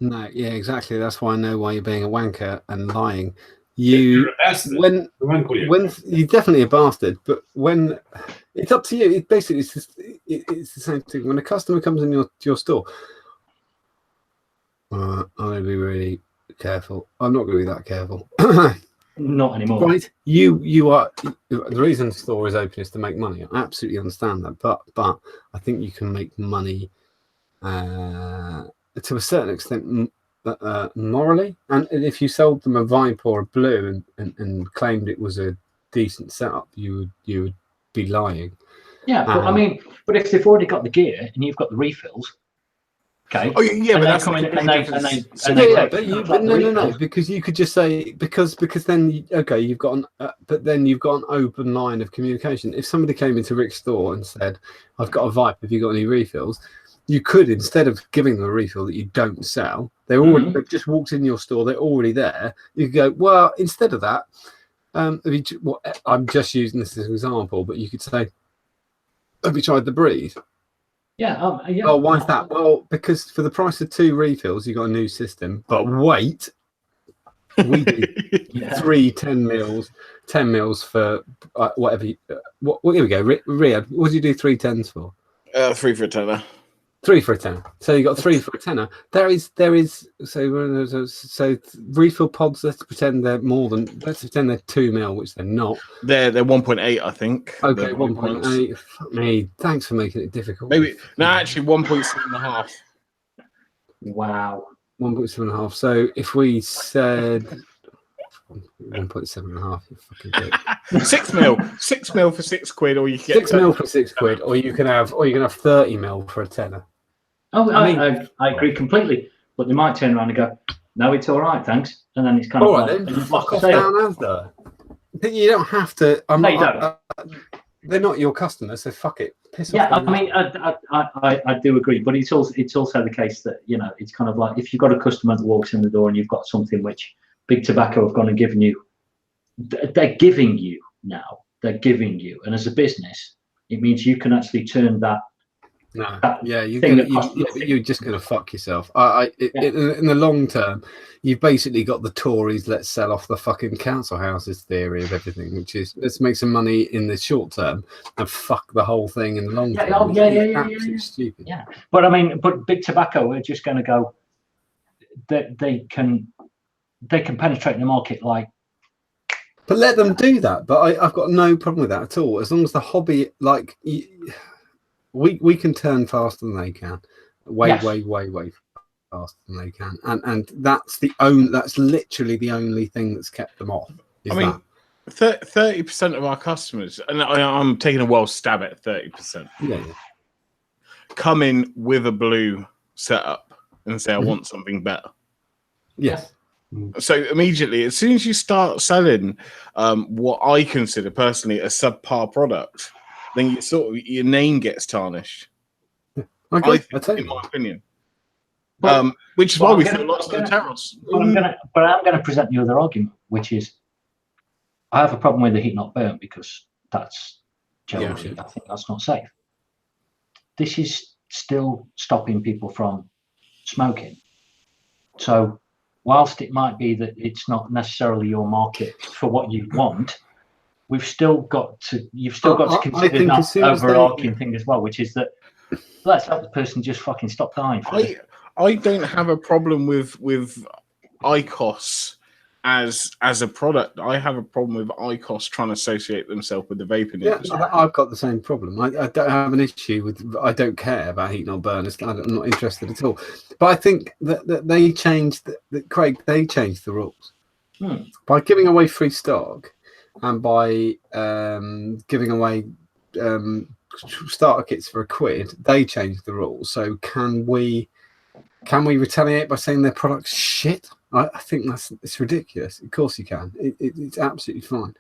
No, yeah, exactly. That's why I know why you're being a wanker and lying. You're a bastard. When you're definitely a bastard, but when it's up to you, it's the same thing. When a customer comes in your store, I'm going to be really careful. I'm not going to be that careful. Not anymore. Right? You are. The reason the store is open is to make money. I absolutely understand that, but I think you can make money to a certain extent morally. And if you sold them a Vape or a Blue and claimed it was a decent setup, you would be lying. Yeah, but I mean, but if they've already got the gear and you've got the refills. Okay. Oh yeah, but that's no, because you could just say because then you've got but then you've got an open line of communication. If somebody came into Rick's store and said, "I've got a Vape, have you got any refills?" You could, instead of giving them a refill that you don't sell, they've just walked in your store, they're already there. You could go, well, instead of that, I'm just using this as an example, but you could say, have you tried the Breed? Yeah. Oh, why is that? Well, because for the price of 2 refills, you got a new system. But wait, we do 3 10 mils for whatever. Here we go. Riyadh, what do you do 3 10s for? 3 for a tenner. 3 for a tenner. So you got 3 for a tenner. There is so refill pods. Let's pretend they're 2 mil, which they're not. They're 1.8, I think. Okay, 1.8. Fuck me. Thanks for making it difficult. Maybe no, actually 1.7.5. Wow. 1.7.5. So if we said 1.7.5, you fucking dick. 6 mil. 6 mil for £6, or you can get 6 mil for £6, or you can have 30 mil for a tenner. Oh, I agree completely. But they might turn around and go, "No, it's all right, thanks," and then it's kind all of right. Then fuck off down Asda. You don't have to. They're not your customers, so fuck it. Piss off. Yeah, I mean, I do agree, but it's also the case that it's kind of like if you've got a customer that walks in the door and you've got something which Big Tobacco have gone and given you, they're giving you now. They're giving you, and as a business, it means you can actually turn that No, That yeah, you're thing gonna, that costs but nothing. you're just gonna fuck yourself. In the long term, you've basically got the Tories let's sell off the fucking council houses theory of everything, which is let's make some money in the short term and fuck the whole thing in the long term. Absolutely stupid. Yeah, but I mean, but big tobacco are just going to go. They can penetrate the market like. But let them do that. But I've got no problem with that at all. As long as the hobby, like, we can turn faster than they can, way faster than they can, and that's literally the only thing that's kept them off. I mean, 30% of our customers, and I'm taking a wild stab at 30%. Yeah. Come in with a blue setup and say, I want something better. Yes. So immediately, as soon as you start selling what I consider personally a subpar product, then your name gets tarnished. I think, in my opinion. Which is why we sell lots of the terrors. But I'm going to present the other argument, which is I have a problem with the heat not burn because that's generally, I think that's not safe. This is still stopping people from smoking. So whilst it might be that it's not necessarily your market for what you want, you've still got to consider that overarching thing as well, which is that let's help the person just fucking stop dying. I don't have a problem with IQOS as a product. I have a problem with IQOS trying to associate themselves with the vaping industry. I've got the same problem. I don't have an issue with. I don't care about heat not burn. I'm not interested at all. But I think that they changed. That Craig, they changed the rules by giving away free stock and by giving away starter kits for £1. They changed the rules. So can we retaliate by saying their product's shit? I think it's ridiculous. Of course you can. It's absolutely fine.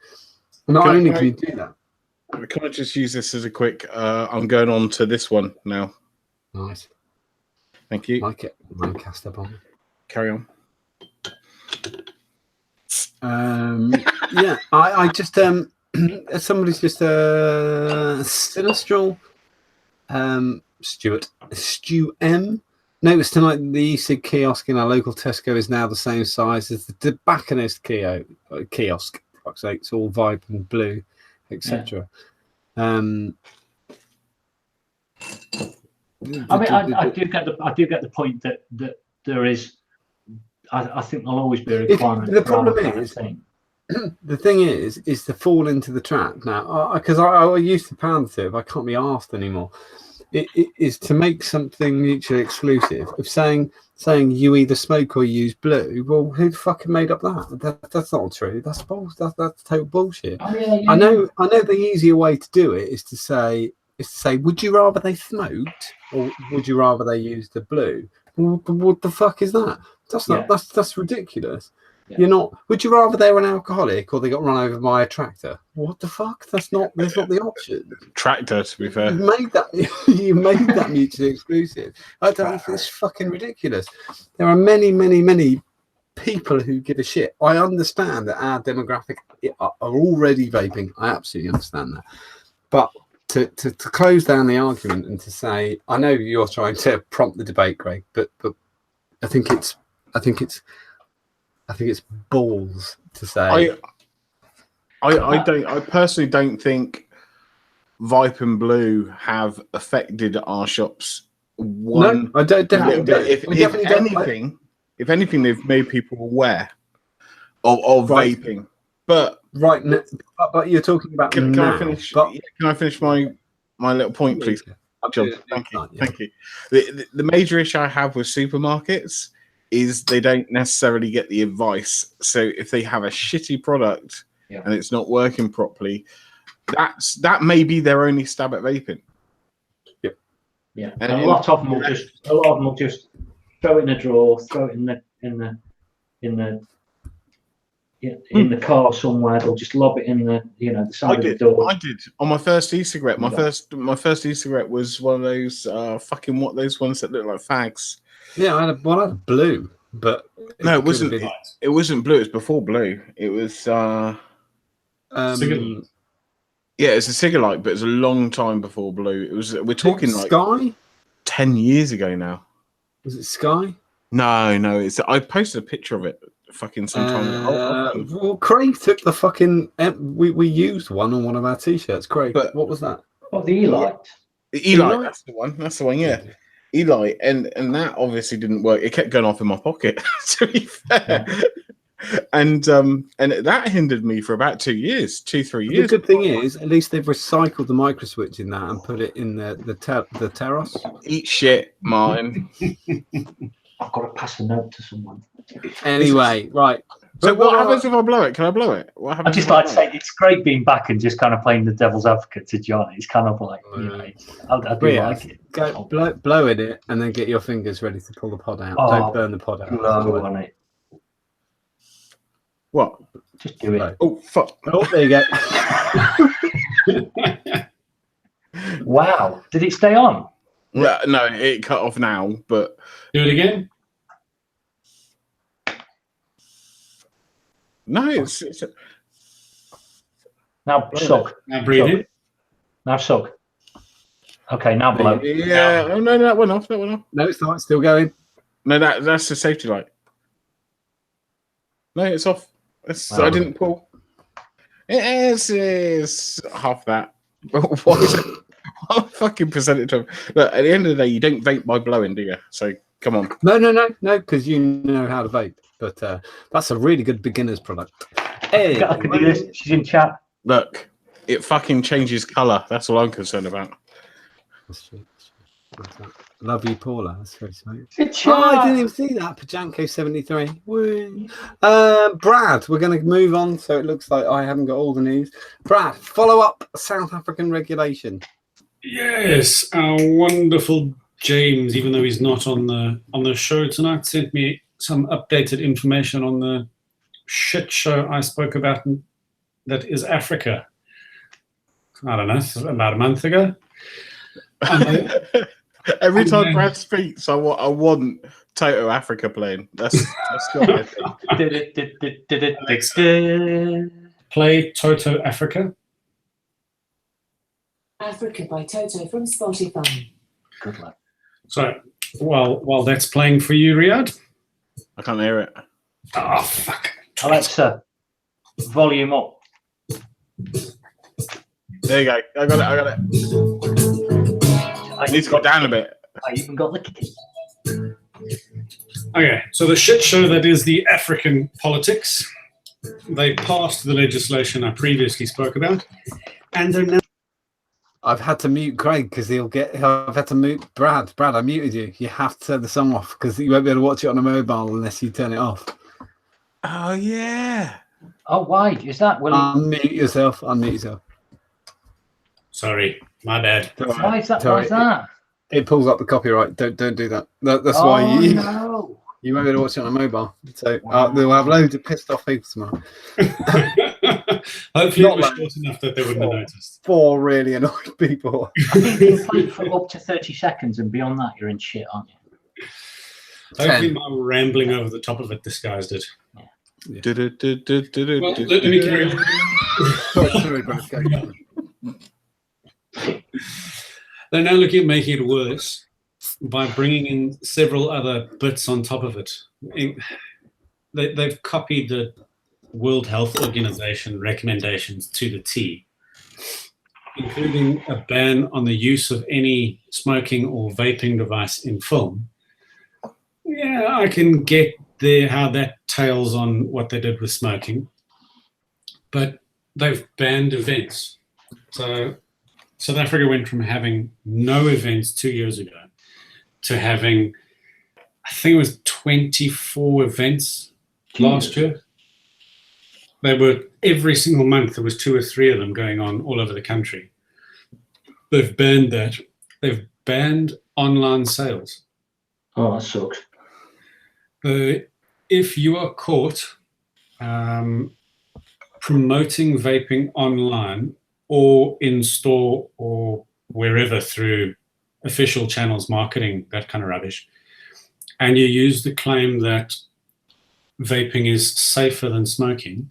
Not only can you do that. Can I just use this as a quick? I'm going on to this one now. Nice. Thank you. Like it. Lancaster bomb. Carry on. Yeah, I just somebody's just Sinistral Stu M. Noticed tonight the e-cig kiosk in our local Tesco is now the same size as the tobacconist kiosk. For fuck's sake, it's all Vape and blue, etc. I mean, I do get the point that there is. I think there'll always be a requirement. The problem is, the thing is to fall into the trap now, because I used to pound to it, but I can't be arsed anymore. It is to make something mutually exclusive of saying you either smoke or use blue. Well, who fucking made up that? That's not true. That's total bullshit. Oh, yeah. I know the easier way to do it is to say, would you rather they smoked or would you rather they used the blue? Well, what the fuck is that? That's ridiculous. Yeah. You're not. Would you rather they were an alcoholic or they got run over by a tractor? What the fuck? That's not the option. Tractor, to be fair. You made that mutually exclusive. I don't think it's fucking ridiculous. There are many people who give a shit. I understand that our demographic are already vaping. I absolutely understand that. But to close down the argument and to say, I know you're trying to prompt the debate, Greg, but I think it's balls to say. I personally don't think Vape and Blue have affected our shops. No, I don't. If anything, they've made people aware of vaping. But right now, but you're talking about. Can I finish? Can I finish my little point, please? John, thank you. The major issue I have with supermarkets is they don't necessarily get the advice. So if they have a shitty product and it's not working properly, that may be their only stab at vaping. Yeah, and a lot of them will just throw it in a drawer, throw it in the car somewhere. They'll just lob it in the side of the door. I did on my first e-cigarette. My first e-cigarette was one of those those ones that look like fags. Yeah, I had a blue, but no, it wasn't. It wasn't blue. It was before blue. It was Cigarette. Yeah, it's a cigarette, but it's a long time before blue. We're talking like Sky. 10 years ago now. Was it Sky? No, it's I posted a picture of it fucking sometime ago. Well, Craig took the fucking. We used one on one of our t-shirts. Craig, But- what was that? What, the Eli? Eli, that's the one, yeah. Eli, and that obviously didn't work. It kept going off in my pocket, to be fair. And that hindered me for about 2 years, 3 years. The good thing is, at least they've recycled the micro switch in that and put it in the Terros. Eat shit, Martin. I've got to pass a note to someone. Anyway, right. So what happens if I blow it? Can I blow it? What happens? I just like to say it's great being back and just kind of playing the devil's advocate to Johnny. It's kind of like, I do like it. Go blow in it and then get your fingers ready to pull the pod out. Oh, Don't burn the pod out. Blow on it. What? Just do it. Right. Oh fuck! Oh, there you go. Wow. Did it stay on? Yeah, no, it cut off now. But Do it again. no, it's Now suck. Now breathe in. Now suck. Okay, now blow. yeah. Oh no, that went off. That went off. No, it's not. It's still going. No, that's the safety light. No, it's off. I didn't pull. It's half that. What is it? What fucking percentage of? Look, at the end of the day, you don't vape by blowing, do you? So come on. No, because you know how to vape. But that's a really good beginner's product. Hey, I can do this. She's in chat. Look, it fucking changes colour. That's all I'm concerned about. That's true. Love you, Paula. That's very sweet. Good chat. Oh, I didn't even see that. Pajanko 73. Woo. Brad, we're going to move on. So it looks like I haven't got all the news. Brad, follow up South African regulation. Yes, our wonderful James, even though he's not on the show tonight, sent me some updated information on the shit show I spoke about that is Africa. I don't know, about a month ago. Every time Brad speaks, I want Toto Africa playing. That's not Play Toto Africa. Africa by Toto from Spotify. Good luck. So while that's playing for you, Riyadh. I can't hear it. Oh fuck. Alexa, volume up. There you go. I got it. I need to go down a bit. I even got the key. Okay, so the shit show that is the African politics, they passed the legislation I previously spoke about, and they're now. I've had to mute Craig because I've had to mute Brad. Brad, I muted you. You have to turn the song off because you won't be able to watch it on a mobile unless you turn it off. Oh yeah. Oh, why is that? Will Unmute yourself. Sorry, my bad. why is that? Why is that? It pulls up the copyright. Don't do that. That's Oh, why you no. you won't be able to watch it on a mobile. So we'll have loads of pissed off people tomorrow. Hopefully Not it was like- short enough that they wouldn't have noticed. 4 really annoyed people. I think being played for up to 30 seconds and beyond that, you're in shit, aren't you? Hopefully my rambling over the top of it disguised it. Well, Well, let me carry on. Sorry, Brad. Go. They're now looking at making it worse by bringing in several other bits on top of it. They've copied the World Health Organization recommendations to the T, including a ban on the use of any smoking or vaping device in film. Yeah, I can get there how that tails on what they did with smoking, but they've banned events. So South Africa went from having no events 2 years ago to having, I think it was 24 events last year. They were every single month. There was 2 or 3 of them going on all over the country. They've banned that. They've banned online sales. Oh, that sucks. If you are caught promoting vaping online or in store or wherever through official channels, marketing, that kind of rubbish, and you use the claim that vaping is safer than smoking,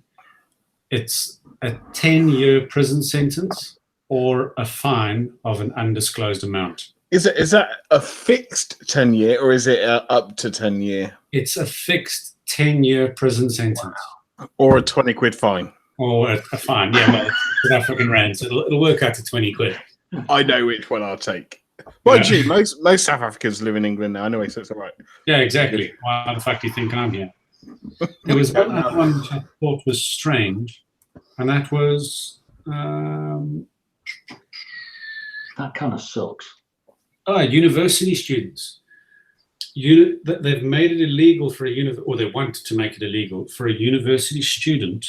it's a 10-year prison sentence or a fine of an undisclosed amount. Is that a fixed 10-year or is it up to 10-year? It's a fixed 10-year prison sentence. Or a 20 quid fine? Or a fine. Yeah, well, it's South African rand, so it'll work out to 20 quid. I know which one I'll take. Mind you, most South Africans live in England now anyway, so it's all right. Yeah, exactly. Why the fuck do you think I'm here? There was one which I thought was strange, and that was... That kind of sucks. University students. They've made it illegal for or they want to make it illegal for a university student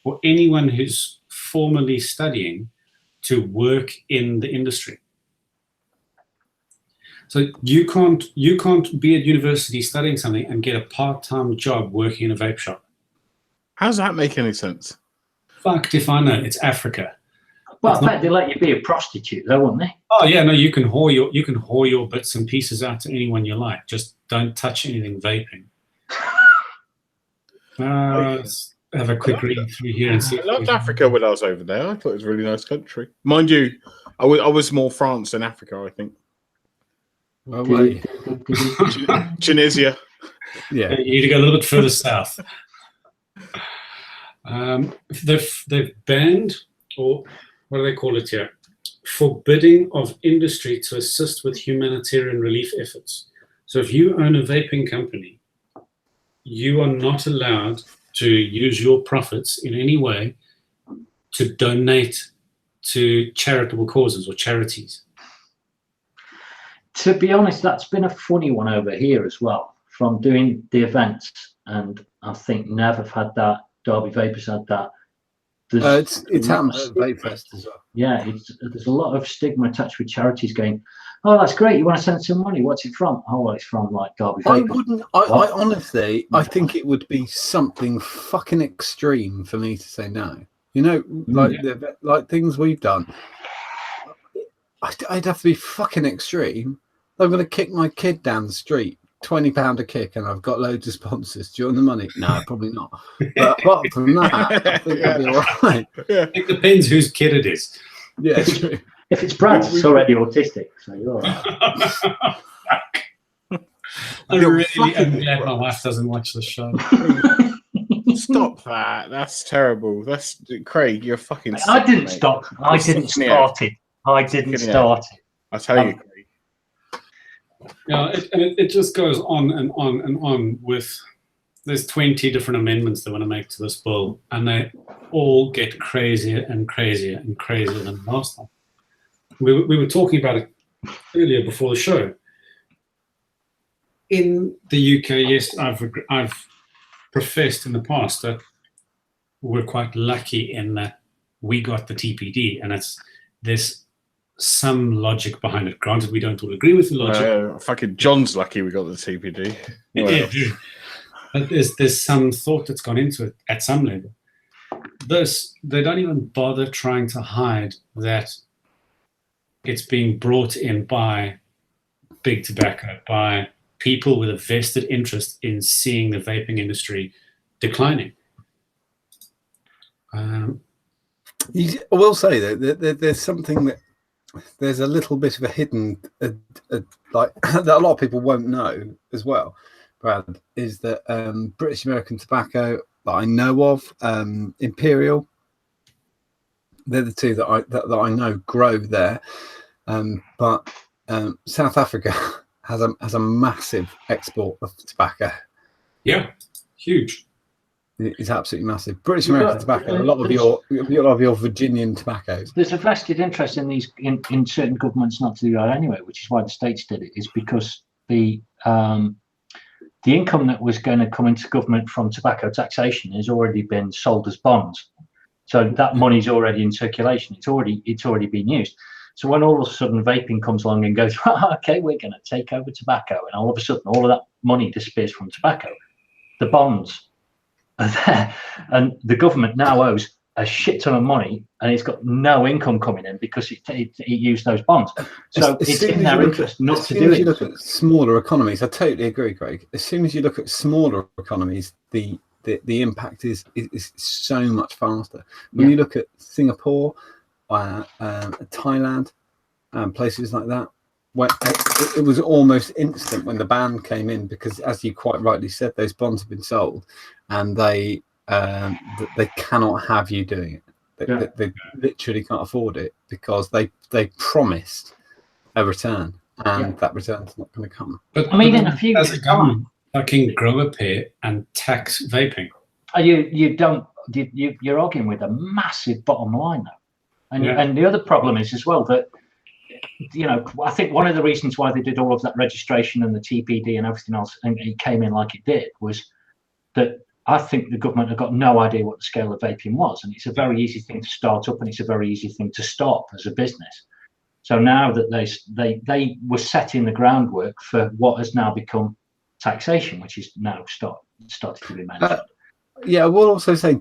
or anyone who's formally studying to work in the industry. So you can't be at university studying something and get a part-time job working in a vape shop. How does that make any sense? Fucked if I know. It's Africa. Well, I bet they let you be a prostitute, though, wouldn't they? Oh yeah, no, you can whore your bits and pieces out to anyone you like. Just don't touch anything vaping. Let's have a quick read through here and see. I loved Africa when I was over there. I thought it was a really nice country. Mind you, I was more France than Africa, I think. Well, wait. Tunisia. Yeah. You need to go a little bit further south. They've banned, or what do they call it here? Forbidding of industry to assist with humanitarian relief efforts. So if you own a vaping company, you are not allowed to use your profits in any way to donate to charitable causes or charities. To be honest, that's been a funny one over here as well, from doing the events. And I think Nev have had that, Derby Vapers had that. It's happened at Vape Fest as well. Yeah, there's a lot of stigma attached with charities going, oh, that's great, you want to send some money, what's it from? Oh, well, it's from like Derby Vapers. I honestly, I think it would be something fucking extreme for me to say no. You know, like things we've done. I'd have to be fucking extreme. I'm going to kick my kid down the street, £20 a kick, and I've got loads of sponsors. Do you want the money? No, probably not. But apart from that, I think it'll be all right. Yeah. It depends whose kid it is. Yeah, it's true. If it's Brad, it's already autistic, so you're all right. I really am glad my wife doesn't watch the show. Stop that. That's terrible. That's Craig, you're fucking sick, I didn't mate. stop. I didn't start it. I didn't start it. I tell you, Craig. Yeah, it just goes on and on and on with, there's 20 different amendments they want to make to this bill, and they all get crazier and crazier and crazier than last time. We were talking about it earlier before the show. In the UK, yes, I've professed in the past that we're quite lucky in that we got the TPD, and there's some logic behind it. Granted, we don't all agree with the logic. Fucking John's lucky we got the TPD. Yeah, but there's some thought that's gone into it at some level. They don't even bother trying to hide that it's being brought in by big tobacco, by people with a vested interest in seeing the vaping industry declining. I will say that there's something that there's a little bit of a hidden, like that a lot of people won't know as well, Brad, is that British American Tobacco that I know of, Imperial, they're the two that I know grow there, but South Africa has a massive export of tobacco. Yeah, huge. It's absolutely massive. British American Tobacco, a lot of your Virginian tobaccos. There's a vested interest in these in certain governments not to do that anyway, which is why the states did it. Is because the income that was going to come into government from tobacco taxation has already been sold as bonds, so that money's already in circulation. It's already been used. So when all of a sudden vaping comes along and goes, okay, we're going to take over tobacco, and all of a sudden all of that money disappears from tobacco, the bonds are there, and the government now owes a shit ton of money, and it's got no income coming in because it used those bonds. So it's in their interest not to do it. As soon as you look at smaller economies, I totally agree, Craig. As soon as you look at smaller economies, the impact is so much faster. When you look at Singapore, Thailand, places like that, when it was almost instant when the ban came in, because as you quite rightly said, those bonds have been sold, and they cannot have you doing it. They literally can't afford it, because they promised a return, and that return's not going to come. But I mean, in a few years' time, fucking grow a pair and tax vaping. You're arguing with a massive bottom line, though. And the other problem is as well that, you know, I think one of the reasons why they did all of that registration and the TPD and everything else, and it came in like it did, was that I think the government have got no idea what the scale of vaping was, and it's a very easy thing to start up, and it's a very easy thing to stop as a business. So now that they were setting the groundwork for what has now become taxation, which is now started to be mentioned. I will also say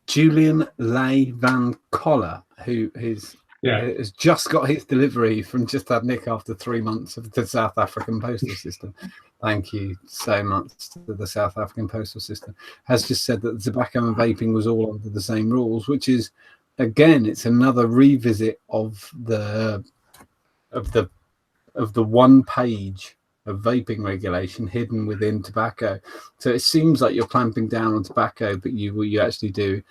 Julian Lay Van Coller, who has just got his delivery from just had Nick after 3 months of the South African postal system. Thank you so much to the South African postal system. Has just said that tobacco and vaping was all under the same rules, which is, again, it's another revisit of the 1 page of vaping regulation hidden within tobacco. So it seems like you're clamping down on tobacco, but what you actually do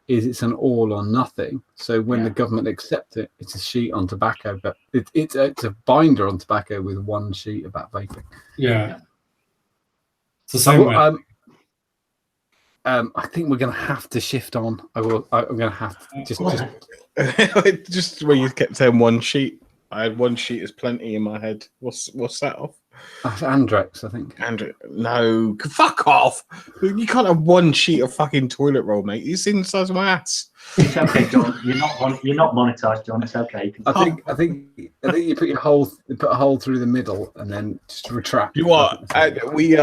is it's an all or nothing. So when the government accepts it, it's a sheet on tobacco, but it's a binder on tobacco with 1 sheet about vaping. Yeah. It's the same way. I think we're going to have to shift on. I'm going to have to just where you kept saying 1 sheet. I had 1 sheet is plenty in my head. What's that off? Andrex, I think. No, fuck off. You can't have 1 sheet of fucking toilet roll, mate. You see the size of my ass. It's okay, John. You're not monetized, John. It's okay. I think you put a hole through the middle and then just retract. You what? We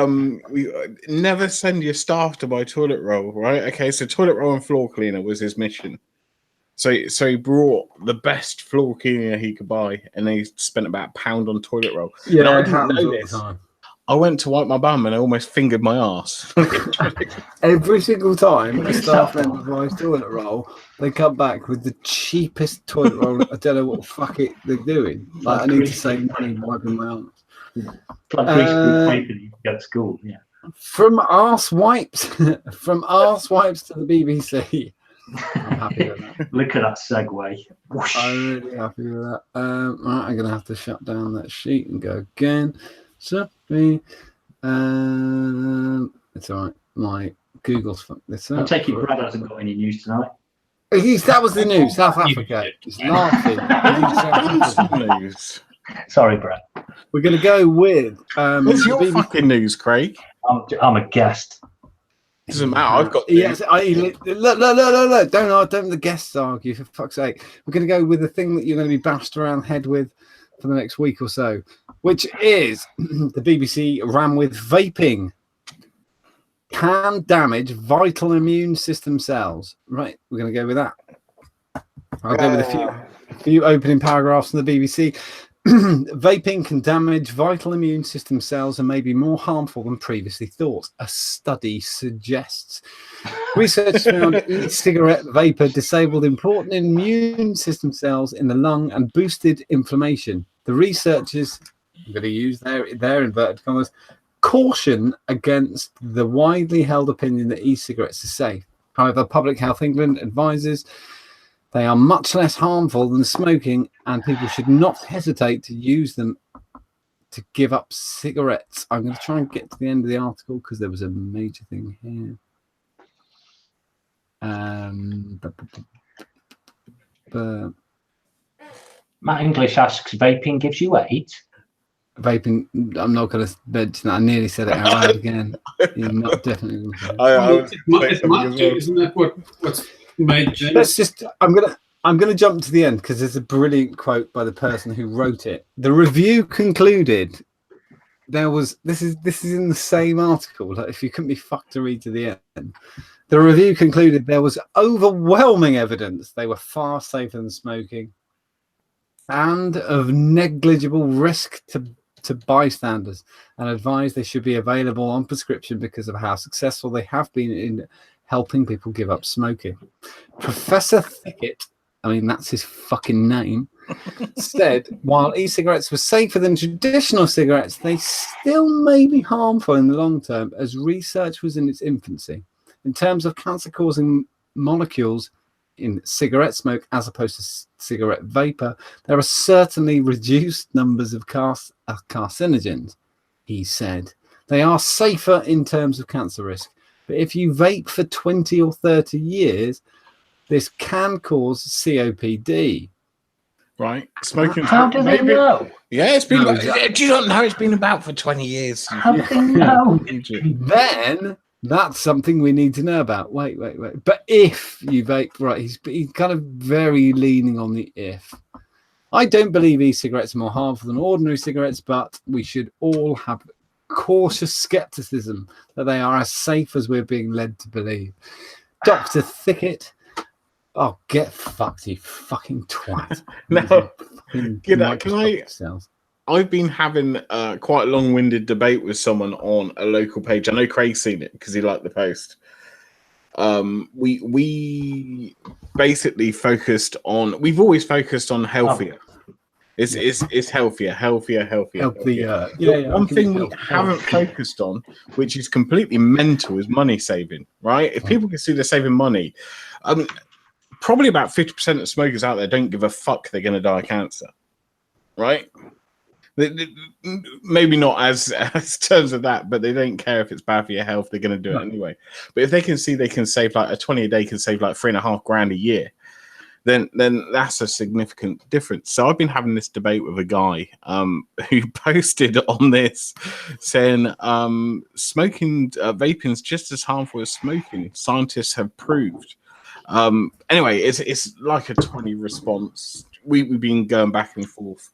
never send your staff to buy toilet roll, right? Okay, so toilet roll and floor cleaner was his mission. So he brought the best floor cleaner he could buy, and they spent about £1 on toilet roll. Yeah, I didn't know this. I went to wipe my bum and I almost fingered my ass. Every single time a staff member buys toilet roll, they come back with the cheapest toilet roll. I don't know what the fuck they're doing. Like, I need to save money wiping my arms. Like paper you go to school, yeah. From arse wipes to the BBC. I'm happy with that. Look at that segue. I'm really happy with that. Right, I'm gonna have to shut down that sheet and go again. Sorry. It's all right. My Google's fucked this up. I take it Brad hasn't got any news tonight. That was the news. South Africa. He's laughing. News. Sorry, Brad. We're gonna go with. What's your fucking news, Craig? I'm a guest. Doesn't matter. I've got. Yes, look. Don't the guests argue, for fuck's sake. We're going to go with the thing that you're going to be bashed around the head with for the next week or so, which is the BBC ran with vaping can damage vital immune system cells. Right, we're going to go with that. I'll go with a few opening paragraphs from the BBC. Vaping can damage vital immune system cells and may be more harmful than previously thought, a study suggests. Research found e-cigarette vapor disabled important immune system cells in the lung and boosted inflammation. The researchers, I'm going to use their inverted commas, caution against the widely held opinion that e-cigarettes are safe. However, Public Health England advises they are much less harmful than smoking, and people should not hesitate to use them to give up cigarettes. I'm going to try and get to the end of the article because there was a major thing here. Matt English asks, vaping gives you AIDS? Vaping, I'm not going to mention that. I nearly said it out loud again. You're not definitely going to say it. Isn't that what's made James? Let's just. I'm gonna jump to the end because there's a brilliant quote by the person who wrote it. The review concluded this is in the same article. Like, if you couldn't be fucked to read to the end, the review concluded there was overwhelming evidence they were far safer than smoking, and of negligible risk to bystanders, and advised they should be available on prescription because of how successful they have been in helping people give up smoking. Professor Thickett, I mean, that's his fucking name, said while e-cigarettes were safer than traditional cigarettes, they still may be harmful in the long term as research was in its infancy. In terms of cancer-causing molecules in cigarette smoke as opposed to cigarette vapor, there are certainly reduced numbers of carcinogens, he said. They are safer in terms of cancer risk. But if you vape for 20 or 30 years, this can cause COPD. Right, smoking. How do they know? Yeah, it's been. No, Do you not know it's been about for 20 years? How do they know? Then that's something we need to know about. Wait. But if you vape, right, he's kind of very leaning on the if. I don't believe e-cigarettes are more harmful than ordinary cigarettes, but we should all have cautious skepticism that they are as safe as we're being led to believe. Dr. Thicket, oh, get fucked, you fucking twat. No, Cells. I've been having quite a long-winded debate with someone on a local page. I know Craig's seen it because he liked the post. We basically focused on. We've always focused on healthier. It's healthier. One thing we haven't focused on, which is completely mental, is money saving. Right? If people can see they're saving money, probably about 50% of smokers out there don't give a fuck they're going to die of cancer. Right? Maybe not as terms of that, but they don't care if it's bad for your health. They're going to do it anyway. But if they can see they can save like a 20 a day can save like $3,500 a year, then that's a significant difference. So I've been having this debate with a guy who posted on this saying smoking, vaping's just as harmful as smoking. Scientists have proved. Anyway, it's like a 20 response. We've been going back and forth.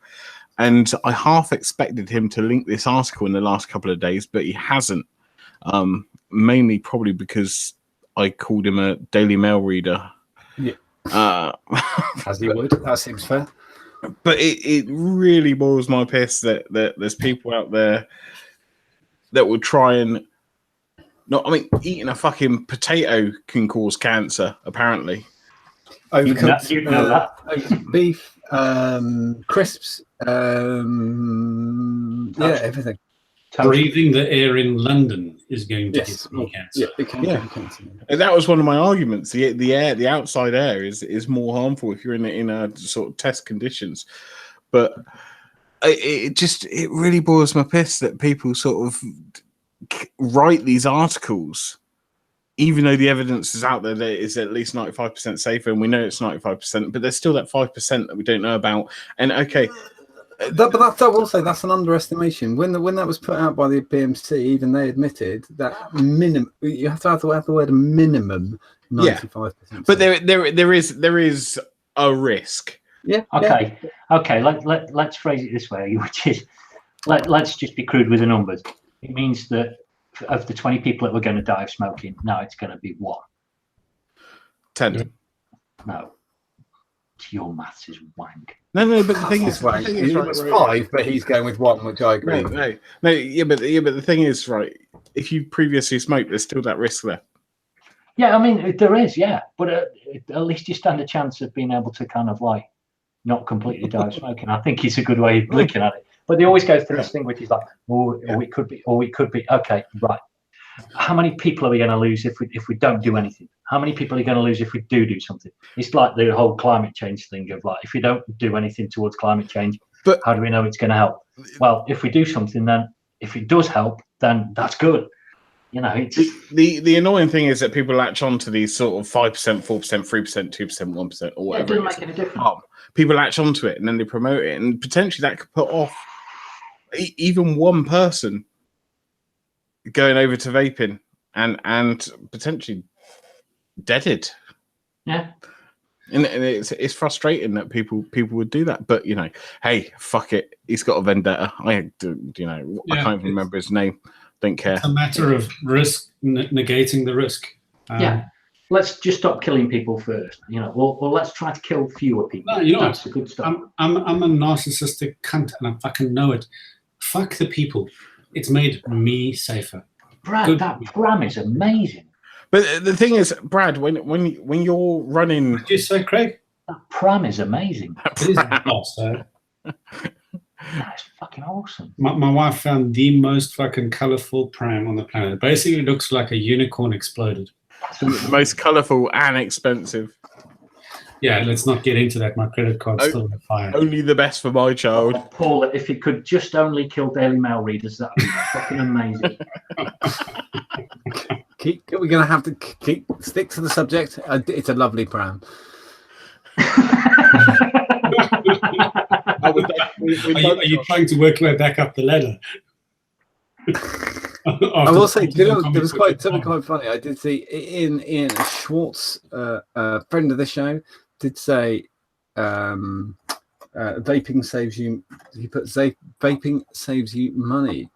And I half expected him to link this article in the last couple of days, but he hasn't. Mainly probably because I called him a Daily Mail reader. Yeah. As he would. That seems fair. But it really boils my piss that there's people out there that will try and eating a fucking potato can cause cancer, apparently. Overcooked, you know that. Beef, crisps, everything. Breathing the air in London is going to give me cancer. Yeah, it can give you cancer. And that was one of my arguments. The air, the outside air is more harmful if you're in a sort of test conditions. But it really boils my piss that people sort of write these articles, even though the evidence is out there that it's at least 95% safer, and we know it's 95%, but there's still that 5% that we don't know about. And okay. But I will say that's an underestimation. When that was put out by the BMC, even they admitted that minimum. You have to have the word minimum 95%. Yeah. But there is a risk. Yeah. Okay. Let's phrase it this way, which is let's just be crude with the numbers. It means that of the 20 people that were going to die of smoking, now it's going to be 1. 10. No. Your maths is wank. No, but the thing is, it was 5, but he's going with 1, which I agree. No, but the thing is, right? If you previously smoked, there's still that risk there. Yeah, I mean there is, but at least you stand a chance of being able to kind of like not completely die of smoking. I think it's a good way of looking at it. But they always go through this thing, which is like, it could be. Okay, right. How many people are we going to lose if we don't do anything? How many people are we going to lose if we do something? It's like the whole climate change thing of like, if we don't do anything towards climate change, but how do we know it's going to help? Well, if we do something, then if it does help, then that's good. You know, it's the annoying thing is that people latch on to these sort of 5%, 4%, 3%, 2%, 1%, or whatever. It doesn't make any difference. People latch onto it and then they promote it, and potentially that could put off even one person going over to vaping and potentially deaded. Yeah. And it's frustrating that people would do that, but you know, hey, fuck it, he's got a vendetta. I can't even remember his name. Don't care. It's a matter of risk negating the risk. Let's just stop killing people first. You know, or let's try to kill fewer people. No, that's the good stuff. I'm a narcissistic cunt, and I fucking know it. Fuck the people. It's made me safer. Brad, that pram is amazing. But the thing is, Brad, when you're running, what did you say, Craig? That pram is amazing. It is awesome. That's fucking awesome. My wife found the most fucking colourful pram on the planet. It basically looks like a unicorn exploded. The most colourful and expensive. Yeah, let's not get into that. My credit card's still on fire. Only the best for my child. Oh, Paul, if it could just only kill Daily Mail readers, that'd be fucking amazing. We're going to have to stick to the subject. It's a lovely pram. Are you trying to work your way back up the ladder? I will say, there was something quite funny. I did see Ian Schwartz, friend of the show, did say vaping saves you. He put vaping saves you money ?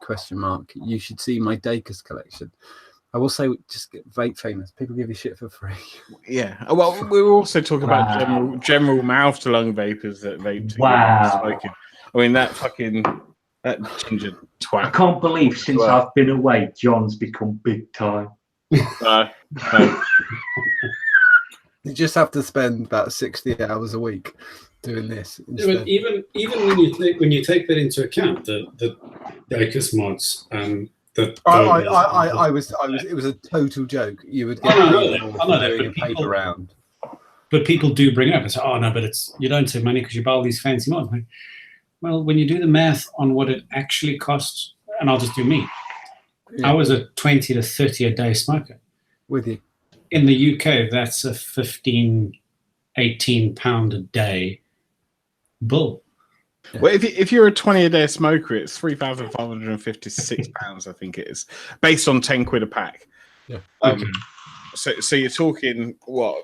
You should see my Dacus collection. I will say, just get vape famous. People give you shit for free. Yeah. Well, we were also talking about general mouth to lung vapors that vape. Wow. Smoking. I mean, that ginger twat. I can't believe since I've been away, John's become big time. No. You just have to spend about 60 hours a week doing this. Yeah, but even when you take that into account, the Dacus mods. It was a total joke. You would get doing a paper round. But people do bring it up and say, "Oh no, but you don't save money because you buy all these fancy mods." Well, when you do the math on what it actually costs, and I'll just do me. Yeah. I was a 20 to 30 a day smoker. With you. In the UK, that's a 15, 18 pound a day bill. Yeah. Well, if you're a 20 a day smoker, it's £3,556, I think it is, based on 10 quid a pack. Yeah. So you're talking what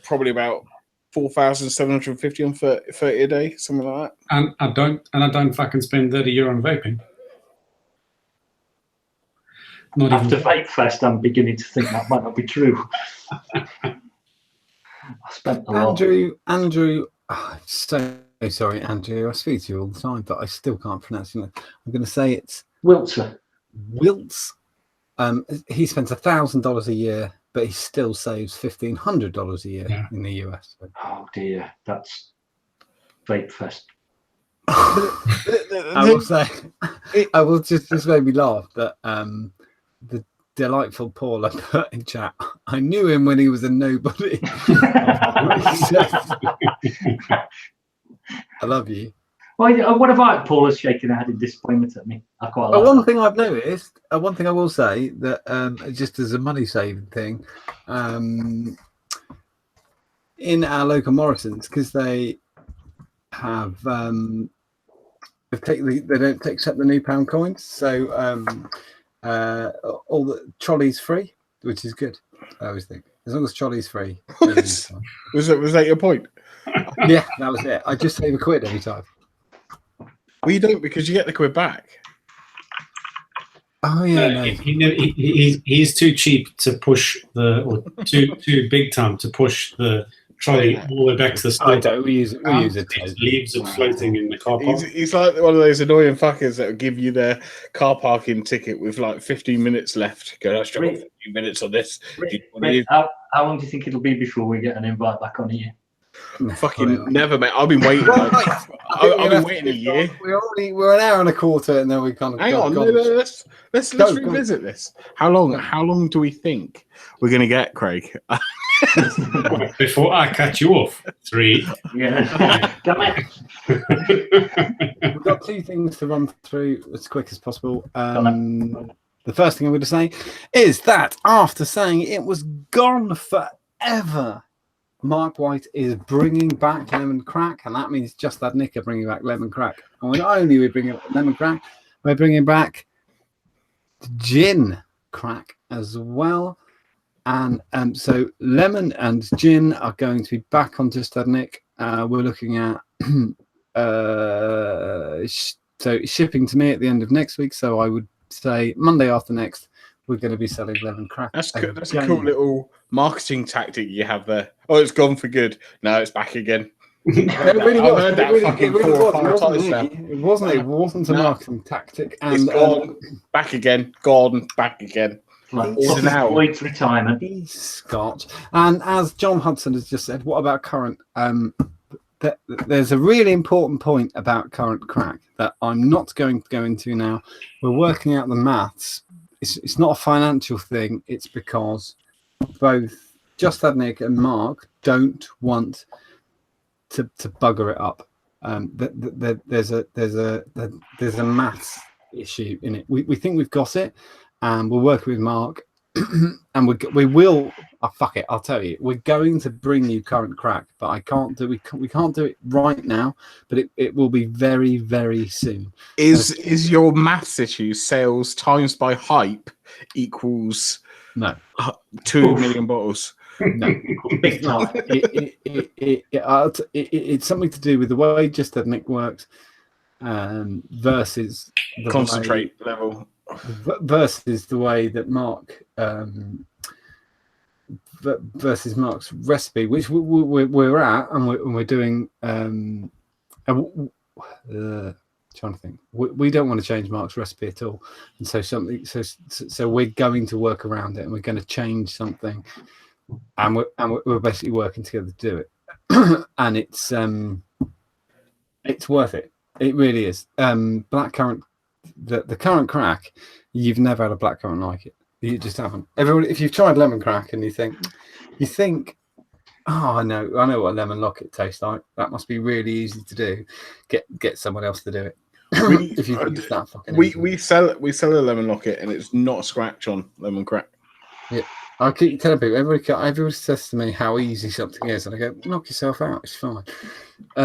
probably about 4,750 on 30 a day, something like that. And I don't fucking spend €30 on vaping. Not After even Vape Fest, I'm beginning to think that might not be true. I spent a lot. Andrew, so sorry, Andrew. I speak to you all the time, but I still can't pronounce it. I'm going to say it's Wiltzer. Wiltz. He spends $1,000 a year, but he still saves $1,500 a year in the US. So. Oh dear, that's Vape Fest. I will say, I will just made me laugh that the delightful Paul I put in chat. I knew him when he was a nobody. I love you. Well, what about Paul is shaking her head in disappointment at me? I quite like one thing I've noticed, one thing I will say that just as a money saving thing, in our local Morrisons, because they have they don't accept the new pound coins, so all the trolleys free, which is good. I always think as long as trolleys free. Was that your point? Yeah, that was it. I just save a quid every time. Well, you don't, because you get the quid back. Oh yeah, he's too cheap to push or too big time to push the trolley all the way back to the store. We use it. Leaves it floating in the car park. He's like one of those annoying fuckers that will give you their car parking ticket with like 15 minutes left. Go, let's drop 15 minutes on this. How long do you think it'll be before we get an invite back on here? Fucking never, mate. I've been waiting. I've been waiting a year. We're an hour and a quarter, and then we kind of hang on. Let's revisit this. How long do we think we're going to get, Craig? Before I cut you off, 3. Yeah, damn it. We've got 2 things to run through as quick as possible. The first thing I'm going to say is that after saying it was gone forever, Mark White is bringing back lemon crack, and that means Just That Nick are bringing back lemon crack. And not only are we bringing back lemon crack, we're bringing back gin crack as well. And so lemon and gin are going to be back on Just That Nick. We're looking at so shipping to me at the end of next week. So I would say Monday after next, we're going to be selling lemon crack. That's a cool little marketing tactic you have there. Oh, it's gone for good. No, it's back again. It really was. It wasn't a marketing tactic. And it's gone back again. Gone back again. Like, He's looking now. Floyd's retirement. He's Scotch. And as John Hudson has just said, what about current? There's a really important point about current crack that I'm not going to go into now. We're working out the maths. It's not a financial thing. It's because both Just Had Nick and Mark don't want to bugger it up. There's a maths issue in it. We think we've got it, and we're working with Mark, and we will. Oh, fuck it, I'll tell you. We're going to bring you current crack, but we can't do it right now. But it will be very, very soon. Is your maths issue sales times by hype equals No 2 million bottles? No, Big time. it's something to do with the way Just Had Nick works, versus the Concentrate level, versus the way that Mark versus Mark's recipe, which we're at, and we're doing. Trying to think, we don't want to change Mark's recipe at all, and so we're going to work around it, and we're going to change something. And we're basically working together to do it, and it's worth it. It really is. Blackcurrant, the current crack, you've never had a blackcurrant like it. You just haven't. Everybody, if you've tried lemon crack and you think, oh, I know what lemon locket tastes like. That must be really easy to do. Get someone else to do it. If you think it's that fucking easy. we sell a lemon locket, and it's not a scratch on lemon crack. Yeah. I keep telling people, everybody says to me how easy something is, and I go, knock yourself out, it's fine.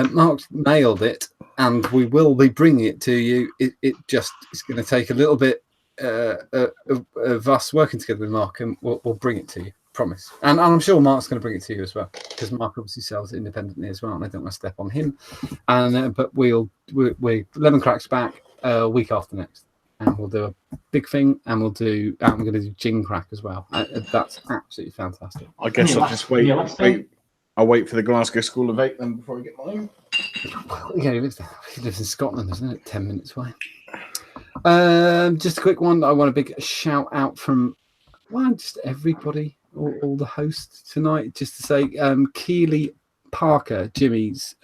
Mark's nailed it, and we will be bringing it to you. It's going to take a little bit of us working together with Mark, and we'll bring it to you, promise. And I'm sure Mark's going to bring it to you as well, because Mark obviously sells it independently as well, and I don't want to step on him. And but we lemon crack's back week after next. And we'll do a big thing, and I'm going to do gin crack as well. That's absolutely fantastic. I guess I'll just wait. I'll wait for the Glasgow School of Vape then before I get mine. Yeah, he lives in Scotland, isn't it? 10 minutes away. Just a quick one. I want a big shout out from just everybody, all the hosts tonight, just to say Keely Parker, Jimmy's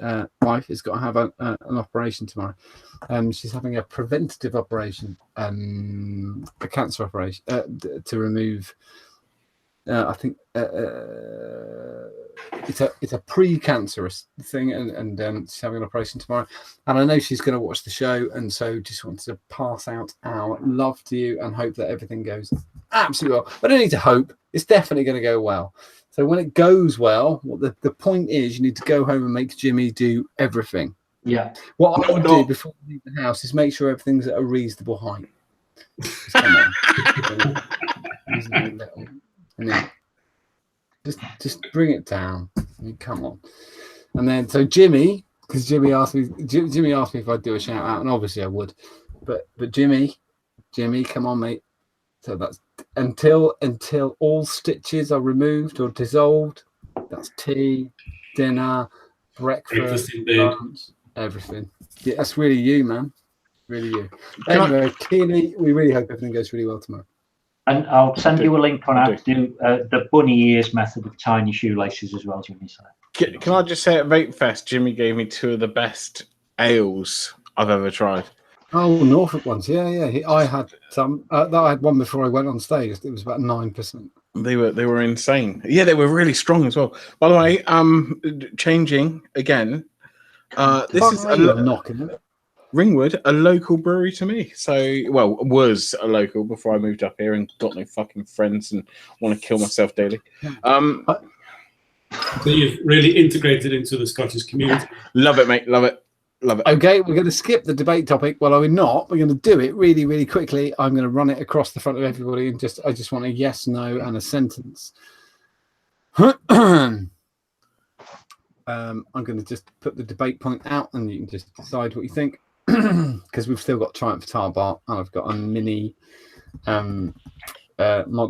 wife, has got to have an operation tomorrow. She's having a preventative operation, a cancer operation, to remove. I think it's a pre-cancerous thing, and she's having an operation tomorrow. And I know she's going to watch the show, and so just wanted to pass out our love to you and hope that everything goes absolutely well. But I don't need to hope; it's definitely going to go well. So when it goes well, the point is, you need to go home and make Jimmy do everything. Yeah. What I would do before we leave the house is make sure everything's at a reasonable height. Come on. And then just bring it down. I mean, come on. And then so Jimmy, because Jimmy asked me if I'd do a shout out, and obviously I would. But Jimmy, come on, mate. So that's until all stitches are removed or dissolved. That's tea, dinner, breakfast, lunch, everything. Yeah, that's really you, man. Really you. Anyway, Keely, we really hope everything goes really well tomorrow. And I'll send you a link on how to do the bunny ears method with tiny shoelaces as well, Jimmy. So. Can I just say at Vape Fest, Jimmy gave me 2 of the best ales I've ever tried. Oh, Norfolk ones, yeah. I had some. I had one before I went on stage. It was about 9%. They were insane. Yeah, they were really strong as well. By the way, changing again. This is knocking it. Ringwood, a local brewery to me. So, was a local before I moved up here and got no fucking friends and want to kill myself daily. So you've really integrated into the Scottish community. Love it, mate. Love it. Okay, we're going to skip the debate topic. Well, we're not. We're going to do it really, really quickly. I'm going to run it across the front of everybody, and I just want a yes, no, and a sentence. I'm going to just put the debate point out, and you can just decide what you think. Because we've still got Triumph Tar Bar, and I've got a mini mod. And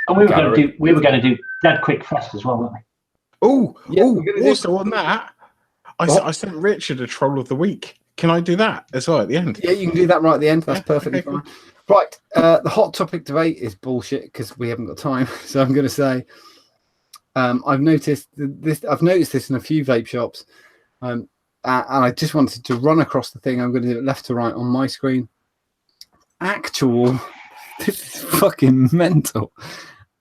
we were going to do Dead Quick Fest as well, weren't we? Also on that, I sent Richard a troll of the week. Can I do that as well at the end? Yeah, you can do that right at the end. That's Yeah, perfectly okay, fine. cool. Right. The hot topic debate is bullshit because we haven't got time. So I'm going to say I've noticed this. I've noticed this in a few vape shops, and I just wanted to run across the thing. I'm going to do it left to right on my screen. This is fucking mental.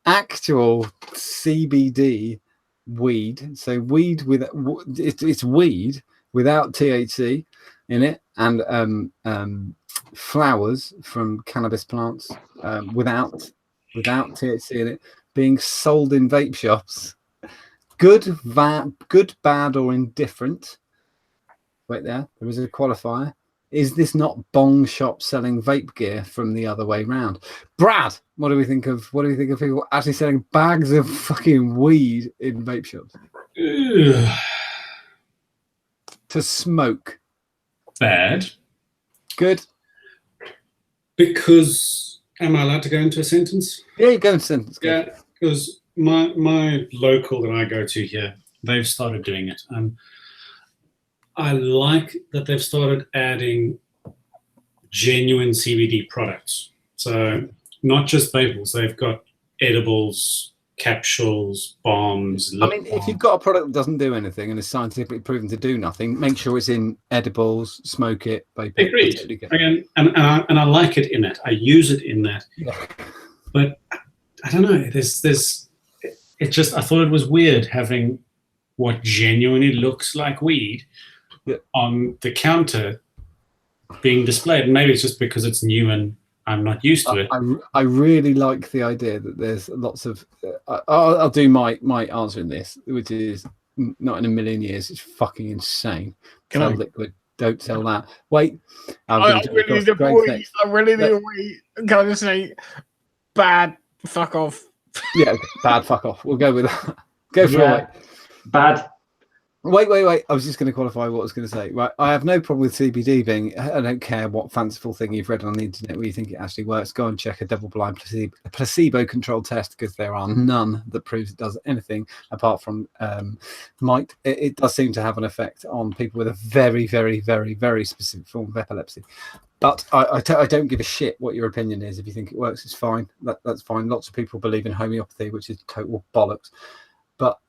Actual CBD weed. So weed with it's weed without THC in it, and flowers from cannabis plants without THC in it, being sold in vape shops. Good, bad, or indifferent. Wait, there is a qualifier. Is this not bong shop selling vape gear from the other way round? Brad, what do we think of people actually selling bags of fucking weed in vape shops to smoke? Bad. Good. Because am I allowed to go into a sentence? Yeah, you go in sentence. Go. Yeah, because my local that I go to here, they've started doing it. I like that they've started adding genuine CBD products. So not just vapors, they've got edibles, capsules, bombs. I mean, if you've got a product that doesn't do anything and is scientifically proven to do nothing, make sure it's in edibles, smoke it, vape it. Agreed. Again, and I like it in that. I use it in that. Yeah. But I don't know. It just, I thought it was weird having what genuinely looks like weed on the counter being displayed. And maybe it's just because it's new and I'm not used to it. I really like the idea that there's lots of. I'll do my answer in this, which is not in a million years. It's fucking insane. Sell liquid, don't sell that. Wait, I really need a weed. I really need a weed. Can I just say, bad? Fuck off. Yeah, bad. Fuck off. We'll go with that. Go for it. Bad. Wait. I was just going to qualify what I was going to say. Right, I have no problem with CBD being. I don't care what fanciful thing you've read on the internet where you think it actually works. Go and check a double-blind placebo-controlled test, because there are none that proves it does anything apart from it does seem to have an effect on people with a very, very, very, very specific form of epilepsy. But I don't give a shit what your opinion is. If you think it works, it's fine. That's fine. Lots of people believe in homeopathy, which is total bollocks. But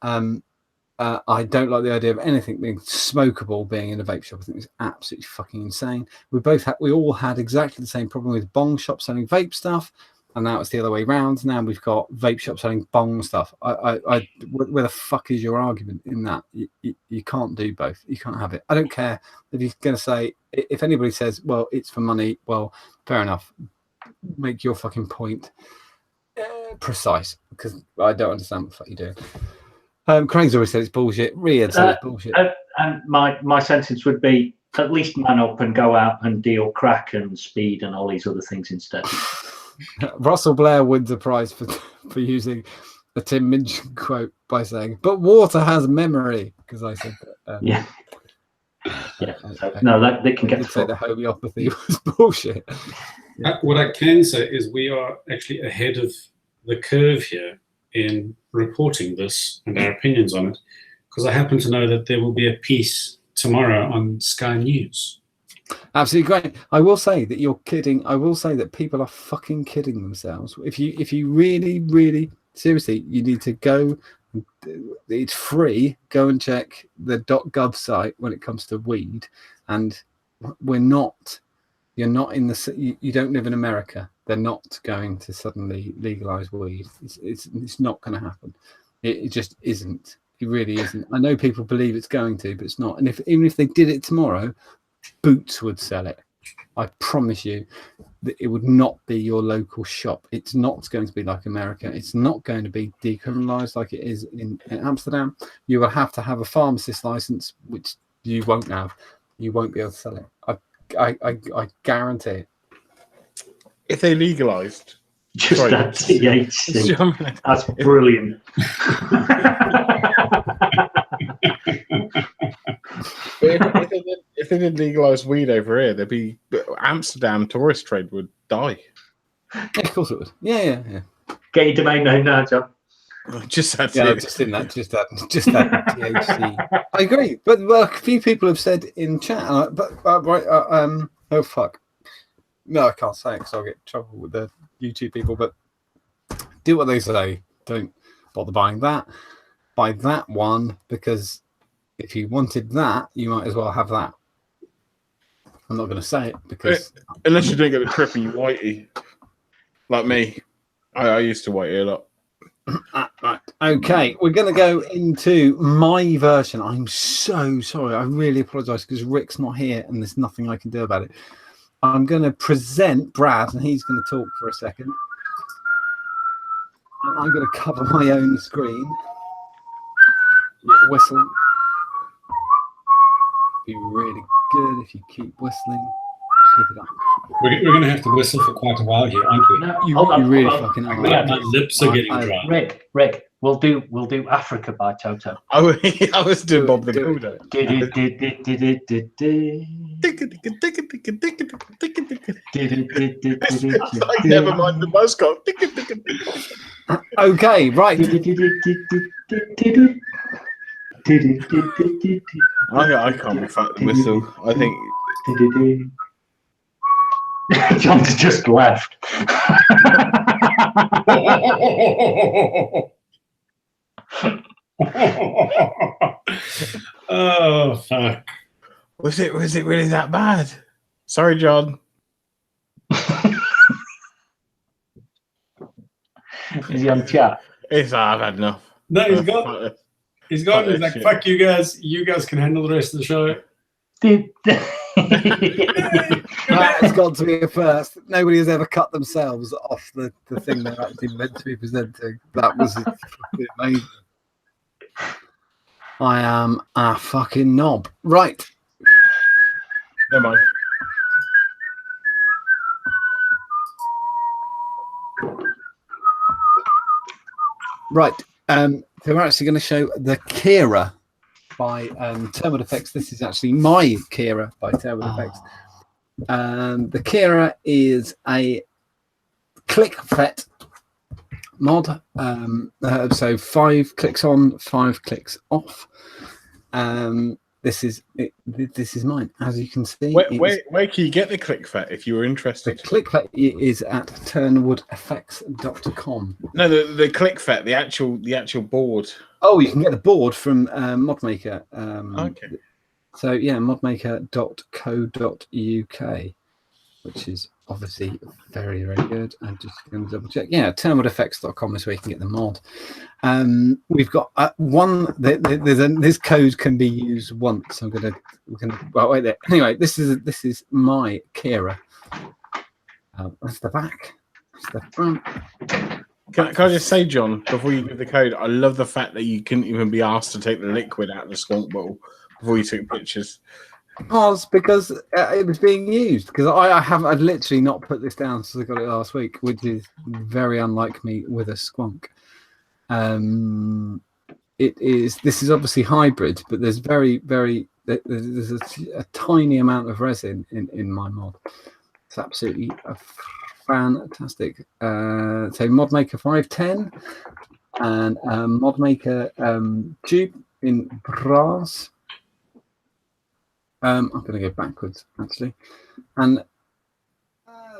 I don't like the idea of anything being smokable being in a vape shop. I think it's absolutely fucking insane. We all had exactly the same problem with bong shops selling vape stuff, and now it's the other way around. Now we've got vape shops selling bong stuff. Where the fuck is your argument in that? You can't do both. You can't have it. I don't care if you're going to say, if anybody says, well, it's for money, well, fair enough. Make your fucking point precise, because I don't understand what the fuck you're doing. Craig's always said it's bullshit. Riyadh said it's bullshit. And my sentence would be, at least man up and go out and deal crack and speed and all these other things instead. Russell Blair wins a prize for using a Tim Minchin quote by saying, "But water has memory," because I said that. Yeah. No, they can get to say the homeopathy was bullshit. What I can say is we are actually ahead of the curve here in reporting this and our opinions on it, because I happen to know that there will be a piece tomorrow on Sky News. Absolutely great. I will say that you're kidding. I will say that people are fucking kidding themselves. If you really, really seriously, you need to go. It's free. Go and check the .gov site when it comes to weed. And you're not in the. You don't live in America. They're not going to suddenly legalize weed. It's not going to happen. It just isn't. It really isn't. I know people believe it's going to, but it's not. And even if they did it tomorrow, Boots would sell it. I promise you that it would not be your local shop. It's not going to be like America. It's not going to be decriminalized like it is in Amsterdam. You will have to have a pharmacist license, which you won't have. You won't be able to sell it. I guarantee it. If they legalized just that THC, that's brilliant. if they did legalize weed over here, there'd be Amsterdam tourist trade would die. Yeah, of course it would. Yeah. Get your domain name now, John. Just that. Yeah, just that THC. I agree, but a few people have said in chat, oh fuck, no, I can't say it because I'll get in trouble with the YouTube people. But do what they say. Don't bother buying that. Buy that one because if you wanted that, you might as well have that. I'm not going to say it because unless you don't get the trippy whitey, like me, I used to whitey a lot. Right. Okay, we're going to go into my version. I'm so sorry. I really apologise because Rick's not here and there's nothing I can do about it. I'm going to present Brad and he's going to talk for a second. And I'm going to cover my own screen. Whistle. Be really good if you keep whistling. Keep it up. We're going to have to whistle for quite a while here, aren't we? No, You hold on, really hold on. fucking are. My lips are getting dry. Rick, we'll do Africa by Toto. I was doing Bob the Builder. Never mind the buzz got. Okay, right. I can't be fucked whistle. I think John's just left. Oh fuck! was it really that bad? Sorry, John. Is he on chat? I've had enough. No, he's gone. He's gone. He's like, shit. "Fuck you guys. You guys can handle the rest of the show." That's got to be a first. Nobody has ever cut themselves off the thing they're actually meant to be presenting. That was amazing. I am a fucking knob. Right. Never mind. Right. So we're actually going to show the Kira by Terminal Effects. This is actually my Kira by Terminal Effects. The Kira is a click-fet mod. So 5 clicks on, 5 clicks off. This is mine, as you can see. Where can you get the ClickFet if you were The interested? ClickFet is at turnwoodeffects.com. No, the ClickFet, the actual board. Oh, you can get the board from ModMaker. Okay. So yeah, modmaker.co.uk, which is obviously very, very good. I'm just going to double check. Yeah, turnwoodeffects.com is where you can get the mod. We've got one. This code can be used once. We're gonna well, wait there. Anyway, this is my Kira. That's the back. That's the front. Can I just say, John, before you give the code, I love the fact that you couldn't even be asked to take the liquid out of the skunk bottle before you took pictures. Because it was being used. Because I'd literally not put this down since I got it last week, which is very unlike me with a skunk. This is obviously hybrid, but there's there's a tiny amount of resin in my mod. It's absolutely fantastic. So ModMaker 510 and ModMaker tube in brass. I'm going to go backwards actually, and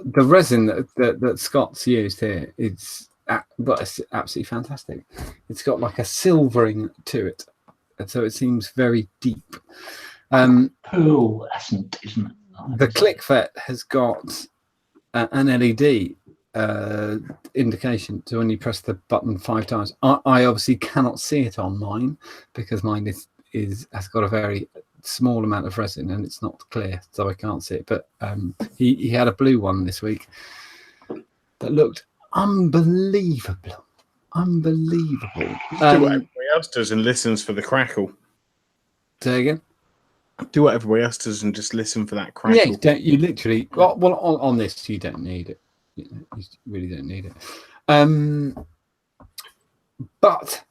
the resin that Scott's used here it's absolutely fantastic. It's got like a silvering to it, and so it seems very deep. Pearlescent, isn't it? The ClickFet has got an LED indication, so when you press the button 5 times, I obviously cannot see it on mine because mine has got a very small amount of resin and it's not clear, so I can't see it. But he had a blue one this week that looked unbelievable. Do what everybody else does and listens for the crackle. Say again. Do what everybody else does and just listen for that crackle. Yeah, you literally. Well, on this you don't need it. You really don't need it. But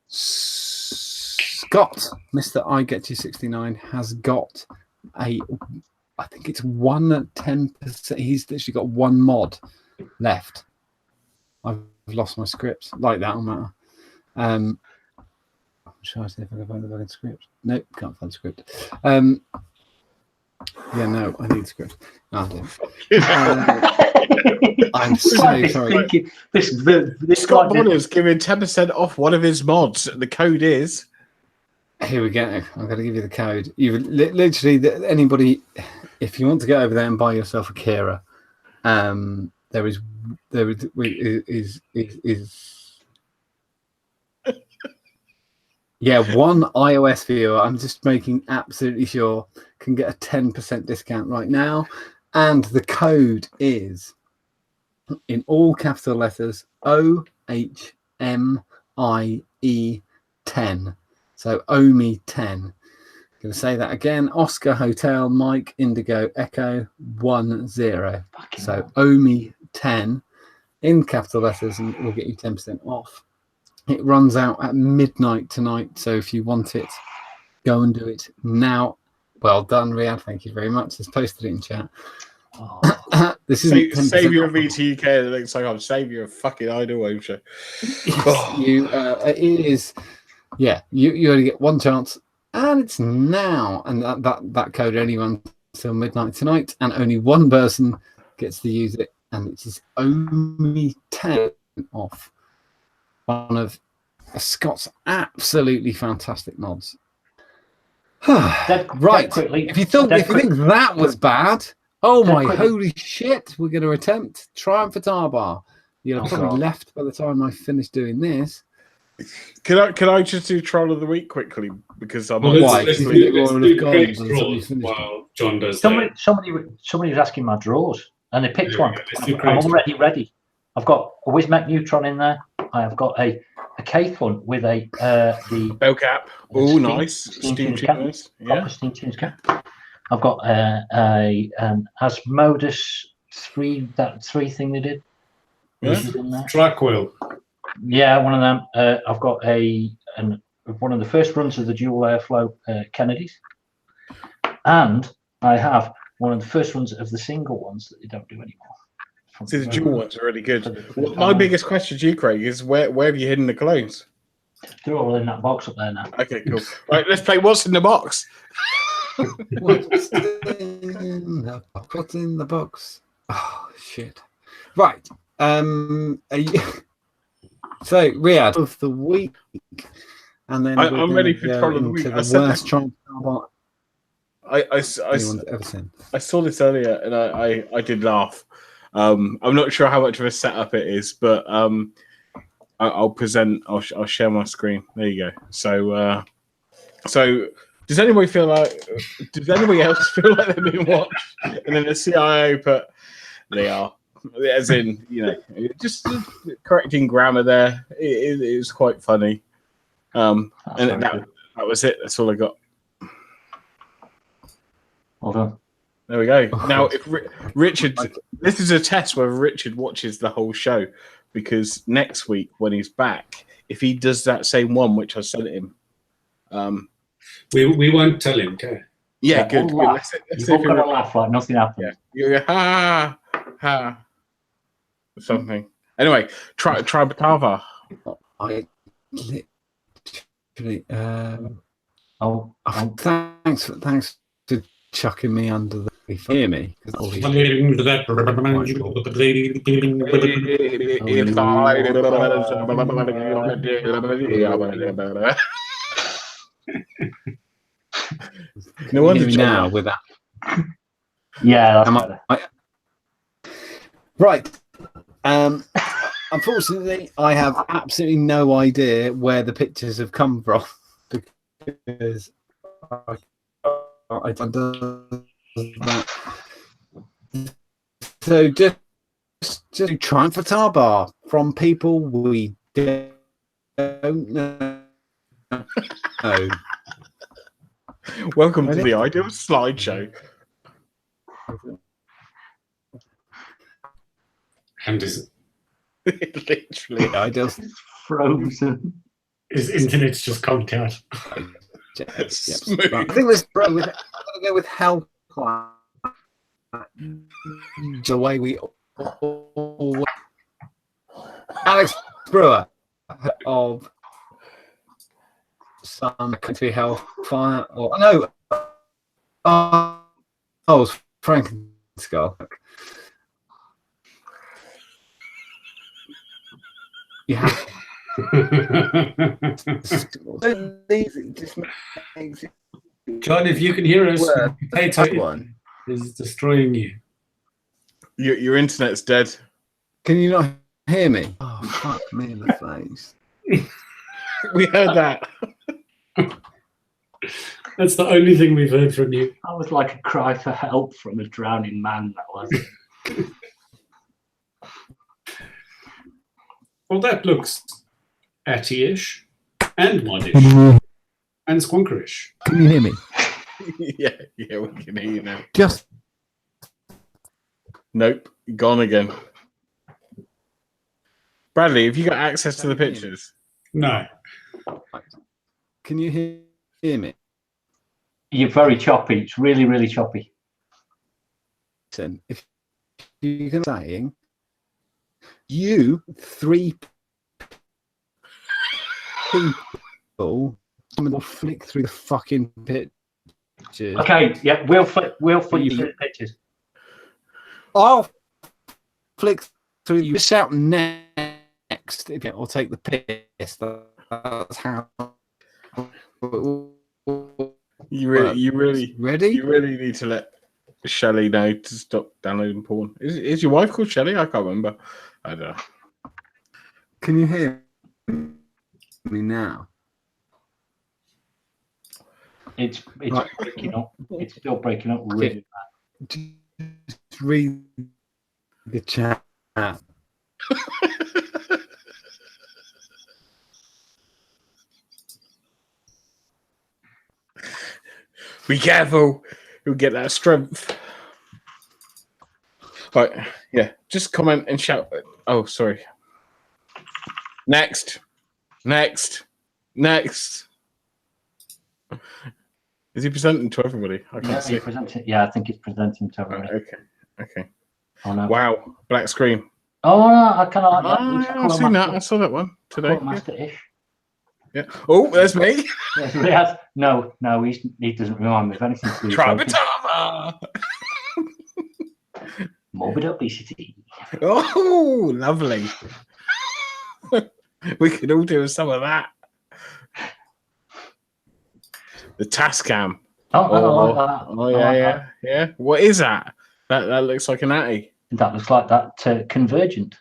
Scott, Mr. I Get You 69, has got I think it's 1/10%. He's literally got one mod left. I've lost my script like that on matter. I'm trying to see if I can find the fucking script. Nope, can't find the script. Yeah, no, I need script. No, I don't. I'm so sorry. Scott Bonner's giving 10% off one of his mods. The code is. Here we go. I'm going to give you the code. You literally anybody, if you want to go over there and buy yourself a Kira, there is yeah, one iOS viewer. I'm just making absolutely sure can get a 10% discount right now, and the code is in all capital letters OHMIE 10. So OMI 10. I'm going to say that again. Oscar Hotel Mike Indigo Echo 10. So OMI 10 in capital letters, and it will get you 10% off. It runs out at midnight tonight, so if you want it, go and do it now. Well done, Riyadh. Thank you very much. Just posted it in chat. Oh. This is Savior of VTUK. The next time I'm Savior of fucking Idle Ocean. You it is. Yeah, you only get one chance, and it's now. And that code only runs till midnight tonight, and only one person gets to use it, and it is only 10 off one of Scott's absolutely fantastic mods. Right. If you think that was bad, oh my holy shit, we're going to attempt Triumph at Bar. You'll have probably left by the time I finish doing this. Can I just do Troll of the Week quickly? Because I'm let's do while John does that. Somebody was asking my drawers, and they picked one. I'm already ready. I've got a Wismec Neutron in there. I have got a Keith one with the bell cap. Oh, nice. Steam tuners. Yeah. Steam tuners cap. I've got an Asmodus 3 thing they did. Yeah. Track wheel. Yeah, one of them. I've got one of the first runs of the dual airflow Kennedys, and I have one of the first runs of the single ones that they don't do anymore. See, the dual ones are really good. My biggest question to you, Craig, is where have you hidden the clones? They're all in that box up there now. Okay, cool. Right, let's play What's in the Box. What's in the box? Oh shit! Right. So Riyadh of the week, and then I'm ready for Troll of the Week. I saw this earlier, and I did laugh. I'm not sure how much of a setup it is, but I'll present. I'll share my screen. There you go. So does anybody feel like? Does anybody else feel like they've been watched? And then the CIO put, they are, as in, just correcting grammar there. It is quite funny. And that was it. That's all I got. Well done. There we go. Now, if Richard, this is a test where Richard watches the whole show, because next week when he's back, if he does that same one which I sent him, we won't tell him, okay? Yeah, good. Let's You've all got to laugh like nothing happened. Yeah, ha ha, something. Anyway, try Batava. I literally. Thanks for chucking me under the. Hear me? No wonder now with that. Yeah, that's better. Right. Unfortunately, I have absolutely no idea where the pictures have come from, because I don't do that. So just Triumph for Tarbar from people we don't know. Welcome to the Ideal Slideshow. And is literally Ideal frozen. His internet's just conked out. I think let's go with Hellclimb. The way we all Alex Brewer of some country hellfire or no. Oh, it's Frankenskull. Yeah. John, if you can hear us, Word. potato One. is destroying you. Your internet's dead. Can you not hear me? Oh, fuck me in the face. We heard that. That's the only thing we've heard from you. That was like a cry for help from a drowning man. That was. Well, that looks atty-ish and modish and squonkerish. Can you hear me? Yeah, we can hear you now. Just Nope, gone again. Bradley, have you got access to the pictures? No. can you hear me? You're very choppy. It's really, really choppy. Listen, if you can saying you three people will flick through the fucking pictures. Okay, yeah, we'll flick you through the pictures. I'll flick through. You shout next if it will take the piss. That's how. You really ready? You really need to let Shelley know to stop downloading porn. Is your wife called Shelley? I can't remember. I don't know. Can you hear me now? It's Right. breaking up. It's still breaking up really bad. Just read the chat. Be careful. You'll get that strength. Right, yeah. Just comment and shout. Oh, sorry. Next. Is he presenting to everybody? I can't see. Yeah, I think he's presenting to everybody. Okay. Oh, no. Wow, black screen. Oh, no, I kind of like that. I've seen that. I saw that one today. Master-ish. Yeah. Oh, there's me. Yes, he has. No, he doesn't remind me of anything to do with vaping. Tramatama. Morbid obesity. Oh, lovely. We could all do some of that. The Tascam. Oh, I like that. Oh, yeah. What is that? That looks like an Atty. That looks like that Convergent.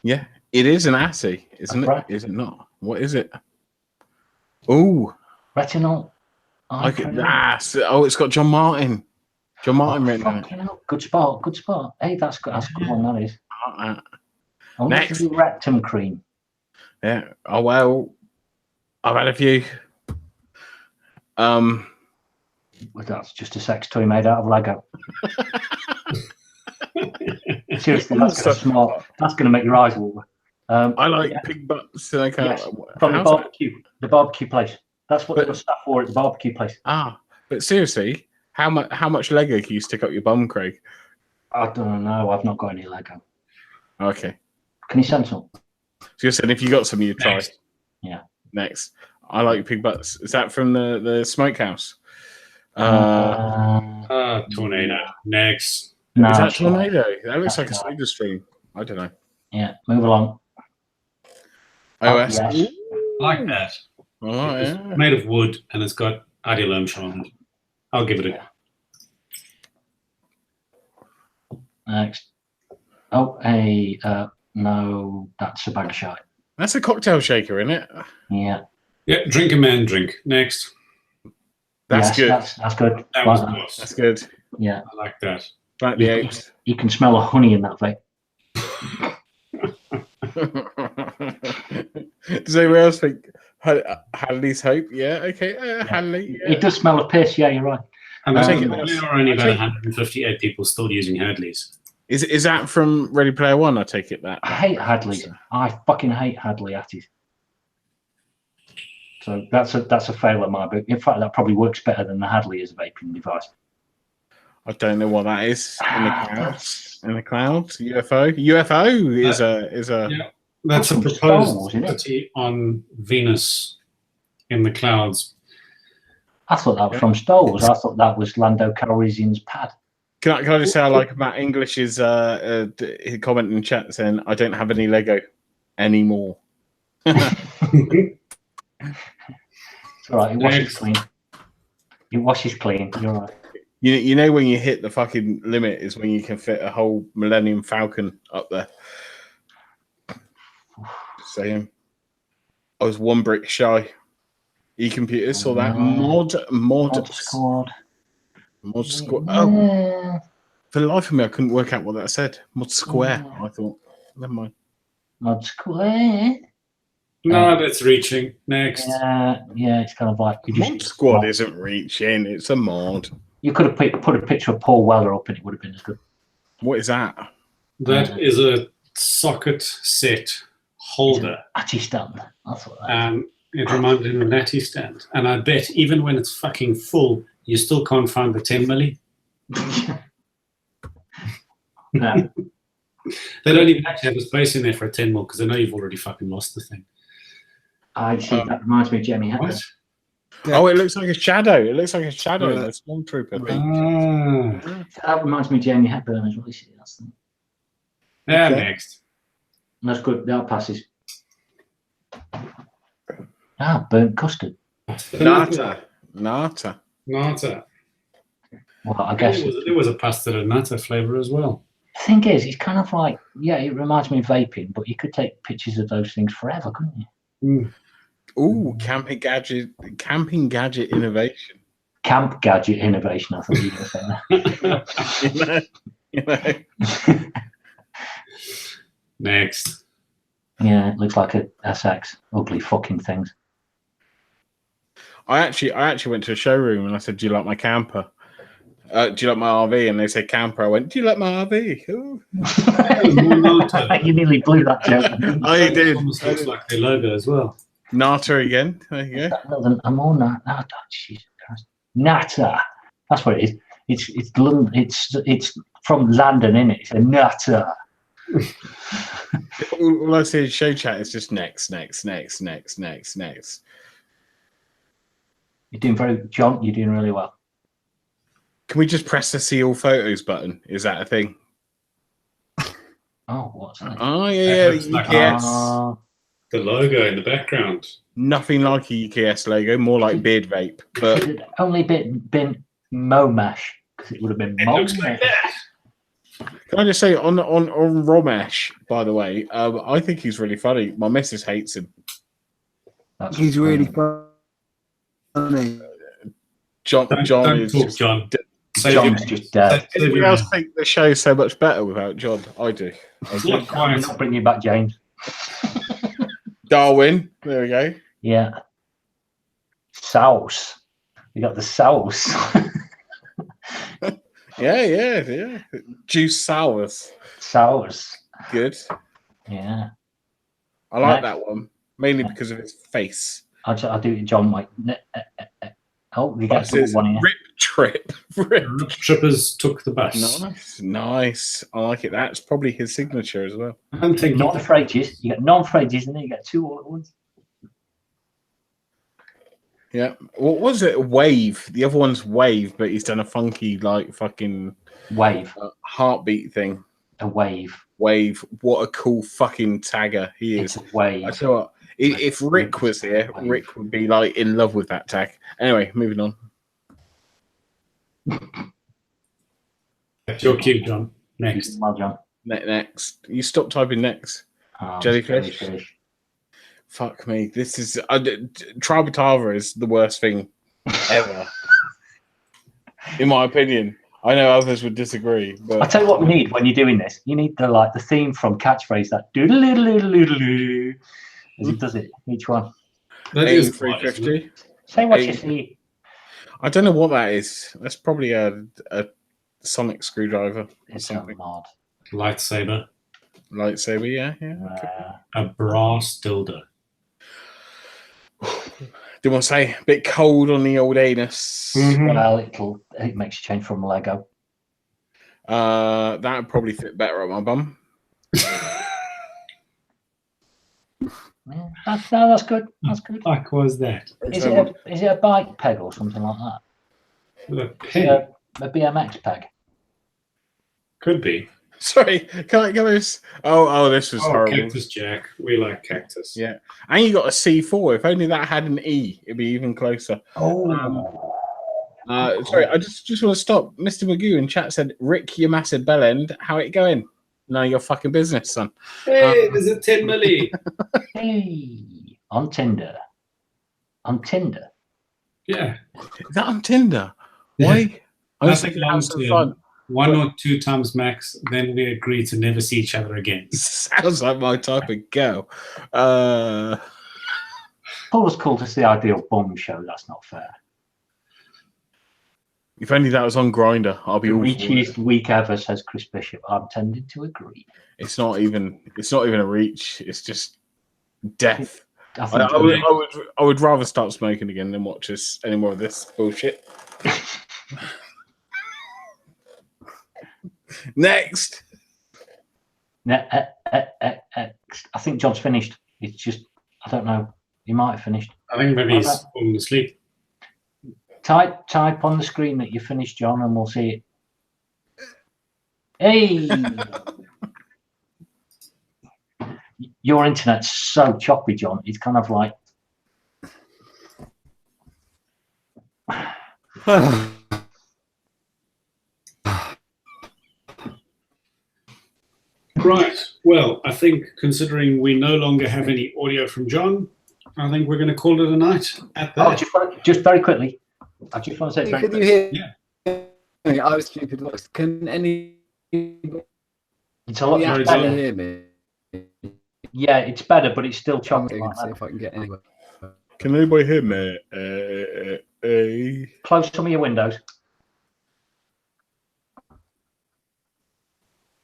Yeah, it is an Atty, isn't it? Right. Is it not? What is it? Oh, Retinol. it's got John Martin. John Martin written on it. Good spot. Hey, that's good. That's a good one. That is. Next. Rectum cream. Yeah. Oh well, I've had a few. Well, that's just a sex toy made out of Lego. Seriously, that's going to make your eyes water. I like pig butts. And I can't. Yes, from the barbecue place. That's what the stuff for at the barbecue place. But seriously, how much Lego can you stick up your bum, Craig? I don't know. I've not got any Lego. Okay. Can you send some? So you're saying if you got some, you'd try. Yeah. Next. I like pig butts. Is that from the smokehouse? Tornado. Next. No, is that Tornado? That looks like a soda stream. I don't know. Yeah, move along. OS. Yes. Like that. Oh, It's yeah. made of wood and it's got addylome charmed. I'll give it a go. Next. No, that's a bag of shite. That's a cocktail shaker, isn't it? Yeah. Yeah, drink a man drink. Next. That's good. That's good. That was nice. That's good. Yeah. I like that. Like the apes. You can smell the honey in that vape. Does anyone else think Hadley's Hope? Yeah, okay. Hadley. Yeah. It does smell of piss. Yeah, you're right. And I there take it- are only about 158 people still using Hadleys. Is that from Ready Player One? I take it that. I hate Hadley. I fucking hate Hadley Atties. So that's a fail at my book. In fact, that probably works better than the Hadley as a vaping device. I don't know what that is. In the clouds. In the clouds. UFO. UFO is a. Yeah, that's a From proposed Star Wars, isn't it? city on Venus. in the clouds. I thought that was from Star Wars. I thought that was Lando Calrissian's pad. Can I just say I like Matt English's comment in chat saying I don't have any Lego anymore. It's all right. It washes clean. It washes clean. You're right. You know when you hit the fucking limit is when you can fit a whole Millennium Falcon up there. Saying, I was one brick shy. E-computers saw that mod squad. Mod squad. Oh, for the life of me, I couldn't work out what that said. Mod square. I thought, never mind. Mod square. No, that's reaching. Next. Yeah, it's kind of like Mod squad isn't reaching. It's a mod. You could have put a picture of Paul Weller up, and it would have been as good. What is that? That is a socket set holder. Atty stand. That's what that is. It reminds me of an Atty stand. And I bet even when it's fucking full, you still can't find the 10 milli. No. They don't even actually have a space in there for a 10 mil because they know you've already fucking lost the thing. I see. That reminds me of Jamie Hepburn. What? Yeah. Oh, it looks like a shadow. It looks like a shadow in a stormtrooper thing. That reminds me of Jamie Hepburn as well. That's the... Yeah, okay. Next. That's good. That passes. Burnt custard. Nata. Well, I guess there was a pasta and nata flavour as well. The thing is, it's kind of like, it reminds me of vaping, but you could take pictures of those things forever, couldn't you? Ooh, camping gadget innovation. Camp gadget innovation, I thought you were going to say that. Next. Yeah, it looks like a SX. Ugly fucking things. I actually went to a showroom and I said, "Do you like my camper? Do you like my RV?" And they said camper. I went, "Do you like my RV?" You nearly blew that joke. I did. It almost looks like their logo as well. Nata again. There you go. I'm all Nata. Jesus Christ. Nata. That's what it is. It's from London, isn't it? It's a Nata. All I see in show chat is just next. You're doing John, you're doing really well. Can we just press the see all photos button? Is that a thing? Oh, what's that? Oh, yeah. Yes. The logo in the background. Nothing like a UKS logo, more like Beard Vape. But it had only been Momesh, because it would have been Momesh. Like that. Can I just say, on Romesh, by the way, I think he's really funny. My missus hates him. He's really funny. John is talk, just... John. John's just dead. Anyone else think the show's so much better without John? I do. I'm not bringing you back, James. Darwin. There we go. Yeah. Sauce. You got the sauce. Yeah. Juice sours. Sauce. Good. Yeah. I like that one, mainly because of his face. I'll do it, John. Like, oh, you got one here. Rip Trippers took the bus. Nice. I like it. That's probably his signature as well. I'm thinking non-fridges. You got non-fridges, and then you got two all at once. Yeah. What was it? Wave. The other one's Wave, but he's done a funky, like, fucking Wave. Heartbeat thing. A wave. Wave. What a cool fucking tagger he is. It's a wave. I tell you what, if Rick was here, Rick would be like in love with that tag. Anyway, moving on. That's your cue, John. Next. Well, John. Next. You stop typing next. Jellyfish. Fuck me. This is Tribatava is the worst thing ever. In my opinion. I know others would disagree. But I'll tell you what we need when you're doing this. You need the theme from Catchphrase, that doodle-doodle-doodle-doodle, as he does it, each one. That is 350. Say what you see. I don't know what that is. That's probably a sonic screwdriver or It's something. odd. Lightsaber. Lightsaber, yeah. Okay. A brass dildo. Didn't want to say a bit cold on the old anus. Well, it makes you change from Lego. That would probably fit better on my bum. Yeah. That's good. That's good. Fuck was that? Is it a bike peg or something like that? With a Is pen? it a BMX peg? Could be. Sorry, can I go this? Oh, this was Oh, horrible. Cactus Jack. We like cactus. Yeah, and you got a C4. If only that had an E, it'd be even closer. Oh. Sorry, I just want to stop. Mr. Magoo in chat said, "Rick, your massive bell end. How it going? None of your fucking business, son." Hey, there's a 10 milli. Hey, on Tinder. On Tinder. Yeah. Is that on Tinder? Yeah. Why? I was Nothing thinking have some long fun. term. 1 or 2 times max, then we agree to never see each other again. Sounds like my type of girl. Paul's called us the ideal bum show. That's not fair. If only that was on Grinder, I'll be The all for it. reachiest week ever, says Chris Bishop. I'm tending to agree. It's not even a reach. It's just death. I think I would rather start smoking again than watch any more of this bullshit. Next. I think John's finished. It's just, I don't know. He might have finished. I think maybe he's falling asleep. Type on the screen that you finished, John, and we'll see it. Hey! Your internet's so choppy, John. It's kind of like... Right. Well, I think considering we no longer have any audio from John, I think we're going to call it a night at that. Just very quickly. I just want to say Can you hear? Yeah. I was stupid voice. Can any? it's a lot Yeah, Sorry, better John. hear me. Yeah, it's better, but it's still I'm choppy. going Like to see that. if I can get anywhere. Can anybody hear me? Close some of your windows.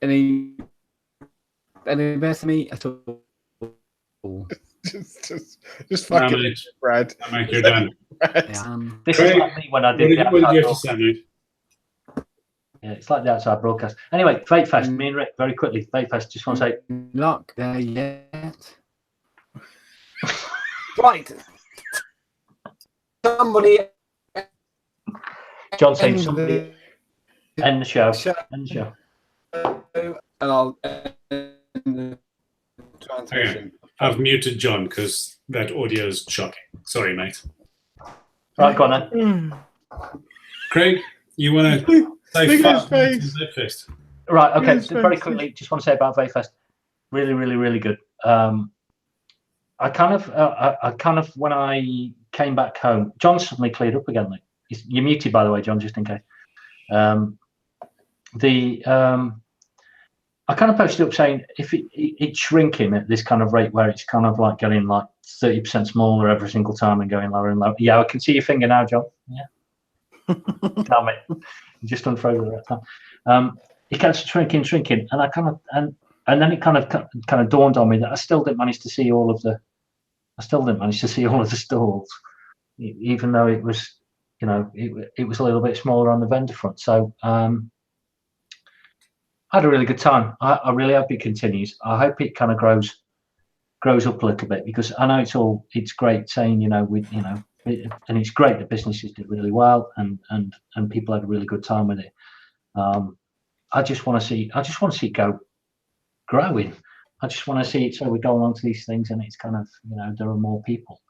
Any better me at all? just fucking mate. Brad. I make you done. Brad. Yeah, This Craig, is like me when I What did did the you have outside to say, mate? Yeah, it's like the outside broadcast. Anyway, Vape Fest, me and Rick, very quickly. Vape Fest, just want to say, luck there yet? Right. Somebody John saying end somebody end the show. show, End the show. and I'll end the transmission. I've muted John because that audio is shocking. Sorry, mate. Right, go on then. Craig, you want to say Look at 5 minutes his of that first? Right, okay. Yes, So very thanks. quickly, just want to say about Vape Fest. Really, really, really good. I kind of, when I came back home, John suddenly cleared up again. Like, you're muted, by the way, John, just in case. I kind of posted up saying if it's shrinking at this kind of rate where it's kind of like getting like 30% smaller every single time and going lower and lower. Yeah, I can see your finger now, John. Yeah. Damn it. You just unfroze it at that time. It kept shrinking, and I kind of and then it kind of dawned on me that I still didn't manage to see all of the stalls, even though it was, you know, it was a little bit smaller on the vendor front. So I had a really good time. I really hope it continues. I hope it kind of grows up a little bit, because I know it's great saying, and it's great that businesses did really well and people had a really good time with it. I just want to see it go growing. I just want to see it so we go along to these things and it's kind of, there are more people.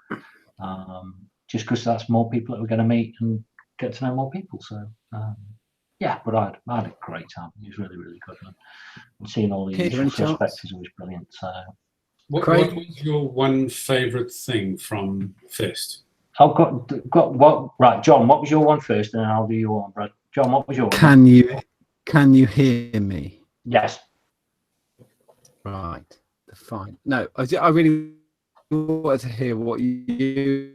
Just because that's more people that we're going to meet and get to know more people. So yeah, but I had a great time. It was really, really good. And seeing all the usual suspects was brilliant. So What was your one favourite thing from Fest? I've got what? Right, John. What was your one first, and then I'll do your one, Brad. John, what was your one? Can you hear me? Yes. Right. Fine. No, I really wanted to hear what you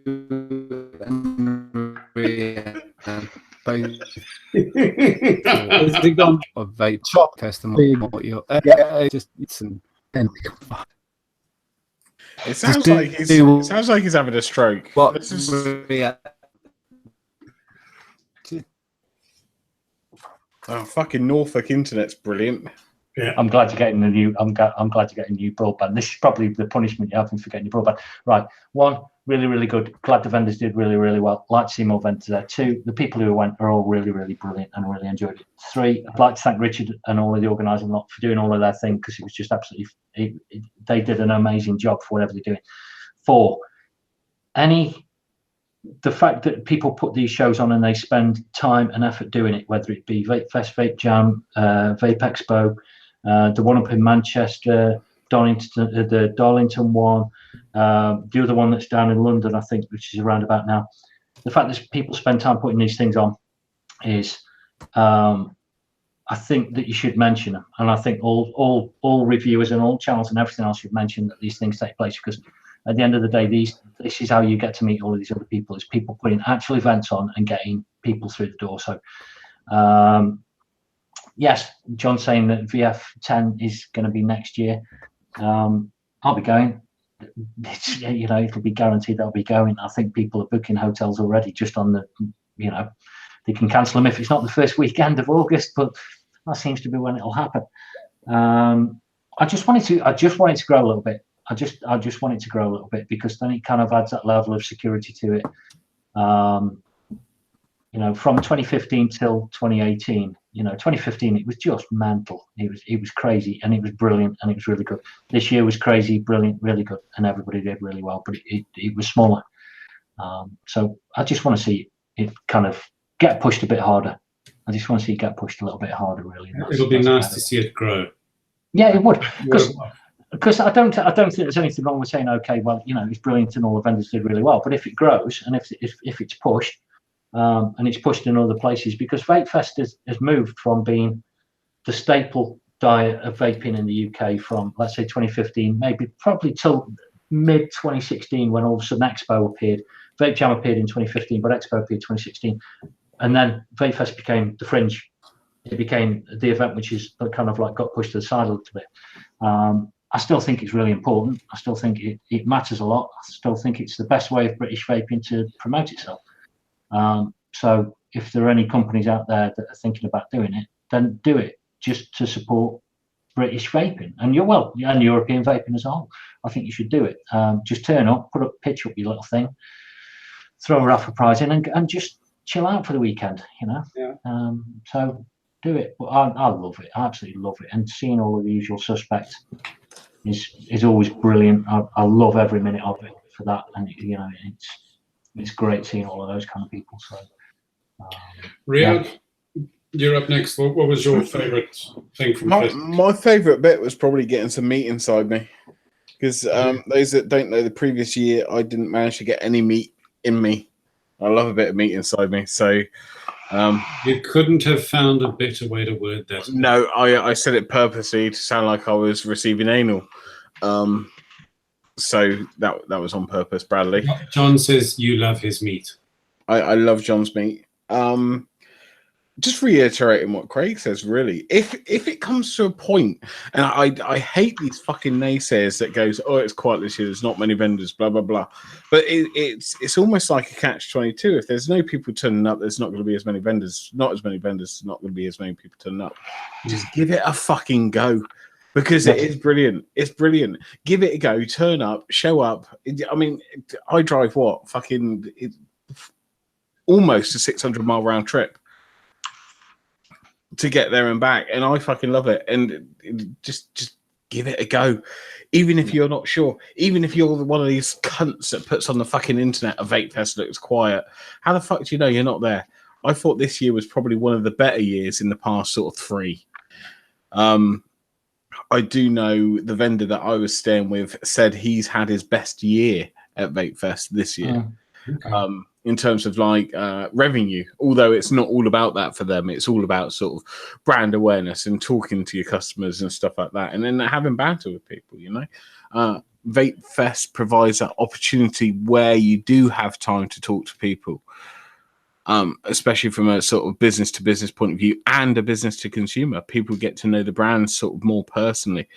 and Maria both of Vape Fest and what you're just some. It sounds like he's having a stroke. What? Oh, fucking Norfolk internet's brilliant. Yeah. I'm glad you're getting the new. I'm glad you're getting new broadband. This is probably the punishment you're having for getting your broadband. Right. 1, really, really good. Glad the vendors did really, really well. Like to see more vendors there. 2, the people who went are all really, really brilliant and really enjoyed it. 3, I'd like to thank Richard and all of the organising lot for doing all of their thing, because it was just absolutely. They did an amazing job for whatever they're doing. 4, the fact that people put these shows on and they spend time and effort doing it, whether it be Vape Fest, Vape Jam, Vape Expo, the one up in Manchester, the Darlington one, the other one that's down in London, I think, which is around about now. The fact that people spend time putting these things on is, I think that you should mention them, and I think all reviewers and all channels and everything else should mention that these things take place, because at the end of the day, this is how you get to meet all of these other people, is people putting actual events on and getting people through the door. So, yes, John's saying that VF10 is going to be next year. I'll be going. It'll be guaranteed I'll be going. I think people are booking hotels already just on the, they can cancel them if it's not the first weekend of August, but that seems to be when it'll happen. I just wanted to grow a little bit. I just want it to grow a little bit, because then it kind of adds that level of security to it. From 2015 till 2018, 2015 it was just mental. It was crazy, and it was brilliant, and it was really good. This year was crazy, brilliant, really good, and everybody did really well, but it was smaller. So I just want to see it kind of get pushed a bit harder. I just want to see it get pushed a little bit harder, really. It'll be nice to see it grow. Yeah, it would, because I don't think there's anything wrong with saying, okay, well, it's brilliant and all the vendors did really well, but if it grows and if it's pushed, and it's pushed in other places, because Vape Fest has moved from being the staple diet of vaping in the UK from, let's say, 2015, probably till mid 2016, when all of a sudden Expo appeared. Vape Jam appeared in 2015, but Expo appeared 2016, and then Vape Fest became the fringe. It became the event which is kind of like got pushed to the side a little bit. I still think it's really important. I still think it matters a lot. I still think it's the best way of British vaping to promote itself. So if there are any companies out there that are thinking about doing it, then do it just to support British vaping and and European vaping as a whole. I think you should do it. Just turn up, pitch up your little thing, throw a raffle prize in, and just chill out for the weekend. Yeah. So do it. But I love it. I absolutely love it. And seeing all of the usual suspects is always brilliant. I love every minute of it for that, and it's great seeing all of those kind of people. So, Riyadh, you're up next. What was your favourite thing from my favourite bit was probably getting some meat inside me, because those that don't know, the previous year I didn't manage to get any meat in me. I love a bit of meat inside me, so. You couldn't have found a better way to word that. No, I said it purposely to sound like I was receiving anal. So that was on purpose, Bradley. John says you love his meat. I love John's meat. Just reiterating what Craig says, really. If it comes to a point, and I hate these fucking naysayers that goes, oh, it's quiet this year, there's not many vendors, blah blah blah. But it's almost like a catch-22. If there's no people turning up, there's not going to be as many vendors. Not as many vendors, not going to be as many people turning up. Just give it a fucking go, because it is brilliant. It's brilliant. Give it a go. Turn up, show up. I mean, I drive almost a 600-mile round trip to get there and back, and I fucking love it. And just give it a go, even if you're not sure, even if you're one of these cunts that puts on the fucking internet a Vape Fest looks quiet. How the fuck do you know you're not there? I thought this year was probably one of the better years in the past sort of 3. I do know the vendor that I was staying with said he's had his best year at Vape Fest this year. Okay. In terms of like revenue, although it's not all about that for them. It's all about sort of brand awareness and talking to your customers and stuff like that, and then having banter with people, Vape Fest provides that opportunity where you do have time to talk to people, especially from a sort of business to business point of view and a business to consumer. People get to know the brands sort of more personally.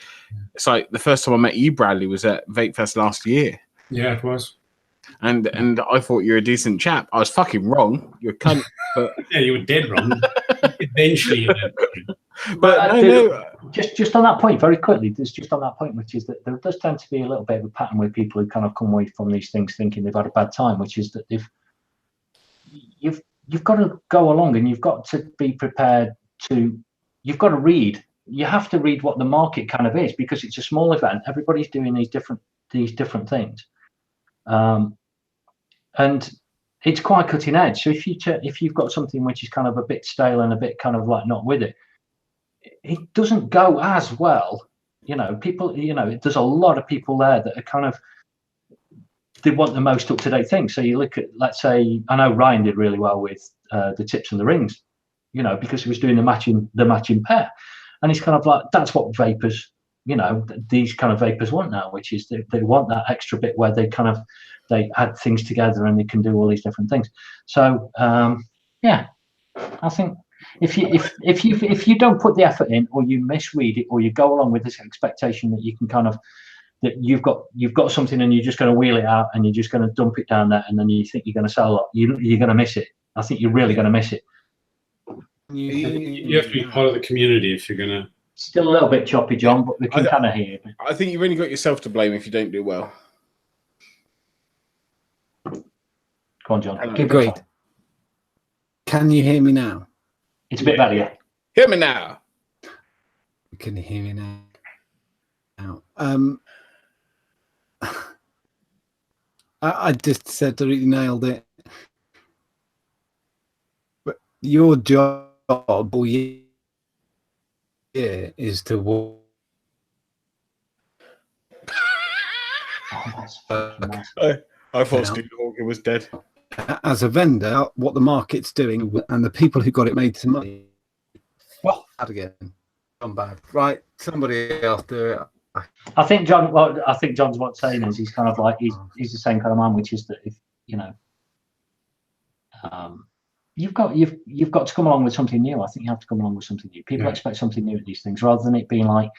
It's like the first time I met you, Bradley, was at Vape Fest last year. Yeah, it was. and I thought you're a decent chap. I was fucking wrong. You're a cunt, but Yeah, you were dead wrong. Eventually, you learned. but no. Just on that point, very quickly, just on that point, which is that there does tend to be a little bit of a pattern with people who kind of come away from these things thinking they've had a bad time, which is that you've got to go along and you've got to be prepared to. You've got to read. You have to read what the market kind of is, because it's a small event. Everybody's doing these different things, and it's quite cutting edge. So if you've got something which is kind of a bit stale and a bit kind of like not with it, it doesn't go as well. People. There's a lot of people there that are kind of, they want the most up-to-date thing. So you look at, let's say, I know Ryan did really well with the tips and the rings, because he was doing the matching pair. And it's kind of like, that's what vapors, these kind of vapors want now, which is they want that extra bit where they add things together and they can do all these different things. So I think if you don't put the effort in, or you misread it, or you go along with this expectation that you can kind of, that you've got something and you're just going to wheel it out and you're just going to dump it down there, and then you think you're going to sell a lot, you're going to miss it. I think you're really going to miss it. You have to be part of the community if you're going to. Still a little bit choppy, John, but we can kind of hear it. I think you've only got yourself to blame if you don't do well. Go on, John. Agreed. Can you hear me now? It's a bit better, yeah. Hear me now. Can you hear me now? I just said that you nailed it. But your job all year is to walk. I thought Stephen Hawking was dead. As a vendor, what the market's doing, and the people who got it made some money. Well, that again, I'm bad. Right, somebody else do it. I think John's what's saying is he's kind of like he's the same kind of man, which is that if you've got to come along with something new. I think you have to come along with something new. People expect something new at these things, rather than it being like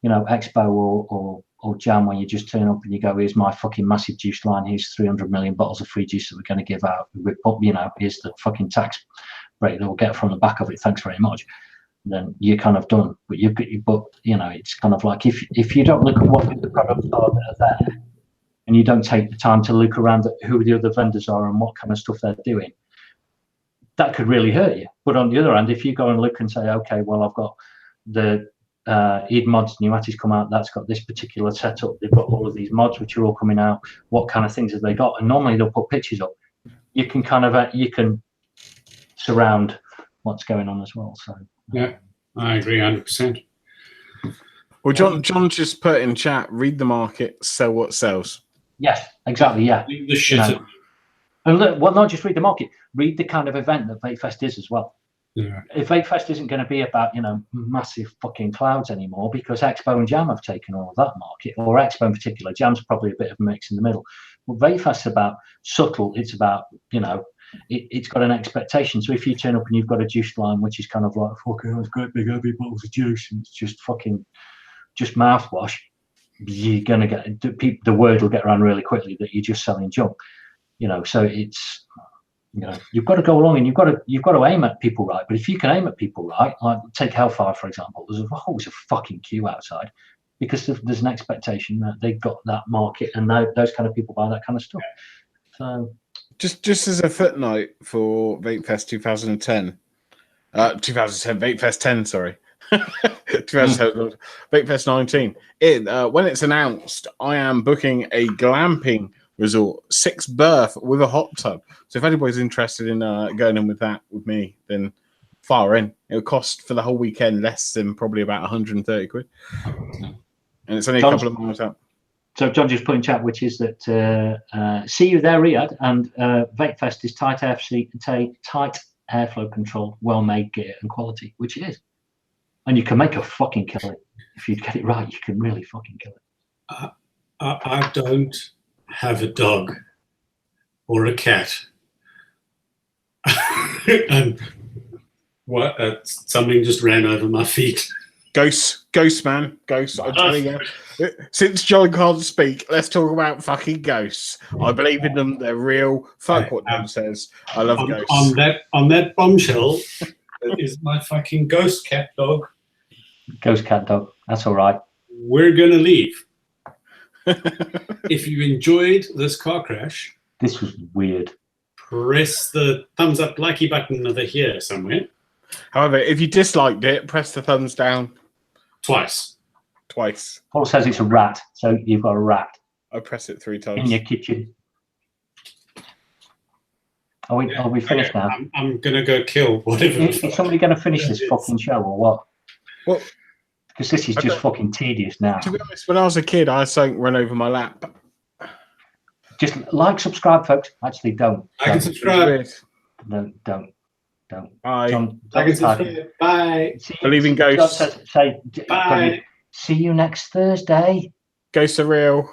Expo or Jam, where you just turn up and you go, here's my fucking massive juice line, here's 300 million bottles of free juice that we're going to give out. Here's the fucking tax break that we'll get from the back of it. Thanks very much. Then you're kind of done. But it's kind of like if you don't look at what the products are that are there, and you don't take the time to look around at who the other vendors are and what kind of stuff they're doing, that could really hurt you. But on the other hand, if you go and look and say, okay, well, I've got the Ed mods Pneumatics come out, that's got this particular setup, they've got all of these mods which are all coming out, what kind of things have they got? And normally they'll put pictures up. You can kind of you can surround what's going on as well. So yeah, I agree 100%. Well, John just put in chat, read the market, sell what sells. Yes, exactly. Yeah. Leave the shit up. And look, well, not just read the market, read the kind of event that VapeFest is as well. Yeah. If VapeFest isn't going to be about massive fucking clouds anymore, because Expo and Jam have taken all of that market, or Expo in particular, Jam's probably a bit of a mix in the middle. Well, VapeFest's about subtle. It's about it's got an expectation. So if you turn up and you've got a juice line which is kind of like fucking it's great big heavy bottles of juice and it's just fucking just mouthwash, you're gonna get the word will get around really quickly that you're just selling junk. So it's you've got to go along and you've got to aim at people right. But if you can aim at people right, like take Hellfire for example, there's always a fucking queue outside because there's an expectation that they've got that market and those kind of people buy that kind of stuff. So just as a footnote for VapeFest 2010, VapeFest 10, sorry. 2010, VapeFest 19. When it's announced, I am booking a glamping resort, 6 berth with a hot tub. So if anybody's interested in going in with that with me, then fire in. It'll cost for the whole weekend less than probably about 130 quid. And it's only a couple of miles out. So John just put in chat, which is that see you there, Riyadh, and VapeFest is tight airflow control, well-made gear and quality, which it is. And you can make a fucking killer. If you get it right, you can really fucking kill it. I don't have a dog or a cat. And something just ran over my feet. Ghosts. Ghost, man. Ghosts. I'm telling you. Since John can't speak, let's talk about fucking ghosts. I believe in them. They're real. Fuck what John says. I love ghosts. On that bombshell is my fucking ghost cat dog. Ghost cat dog. That's all right. We're going to leave. If you enjoyed this car crash, This was weird. press the thumbs up likey button over here somewhere. However, if you disliked it, press the thumbs down Twice. Paul says it's a rat, so you've got a rat I press it 3 in times. your kitchen. Are we finished now? I'm going to go kill whatever. Is somebody going to finish this fucking show or what? Well, Because this is just fucking tedious now. to be honest, when I was a kid, I had something run over my lap. Just like, subscribe, folks. Actually, don't. I can subscribe. Don't. I John, I can subscribe. Bye. believe in John ghosts. says, Bye. see you next Thursday. Ghosts are real.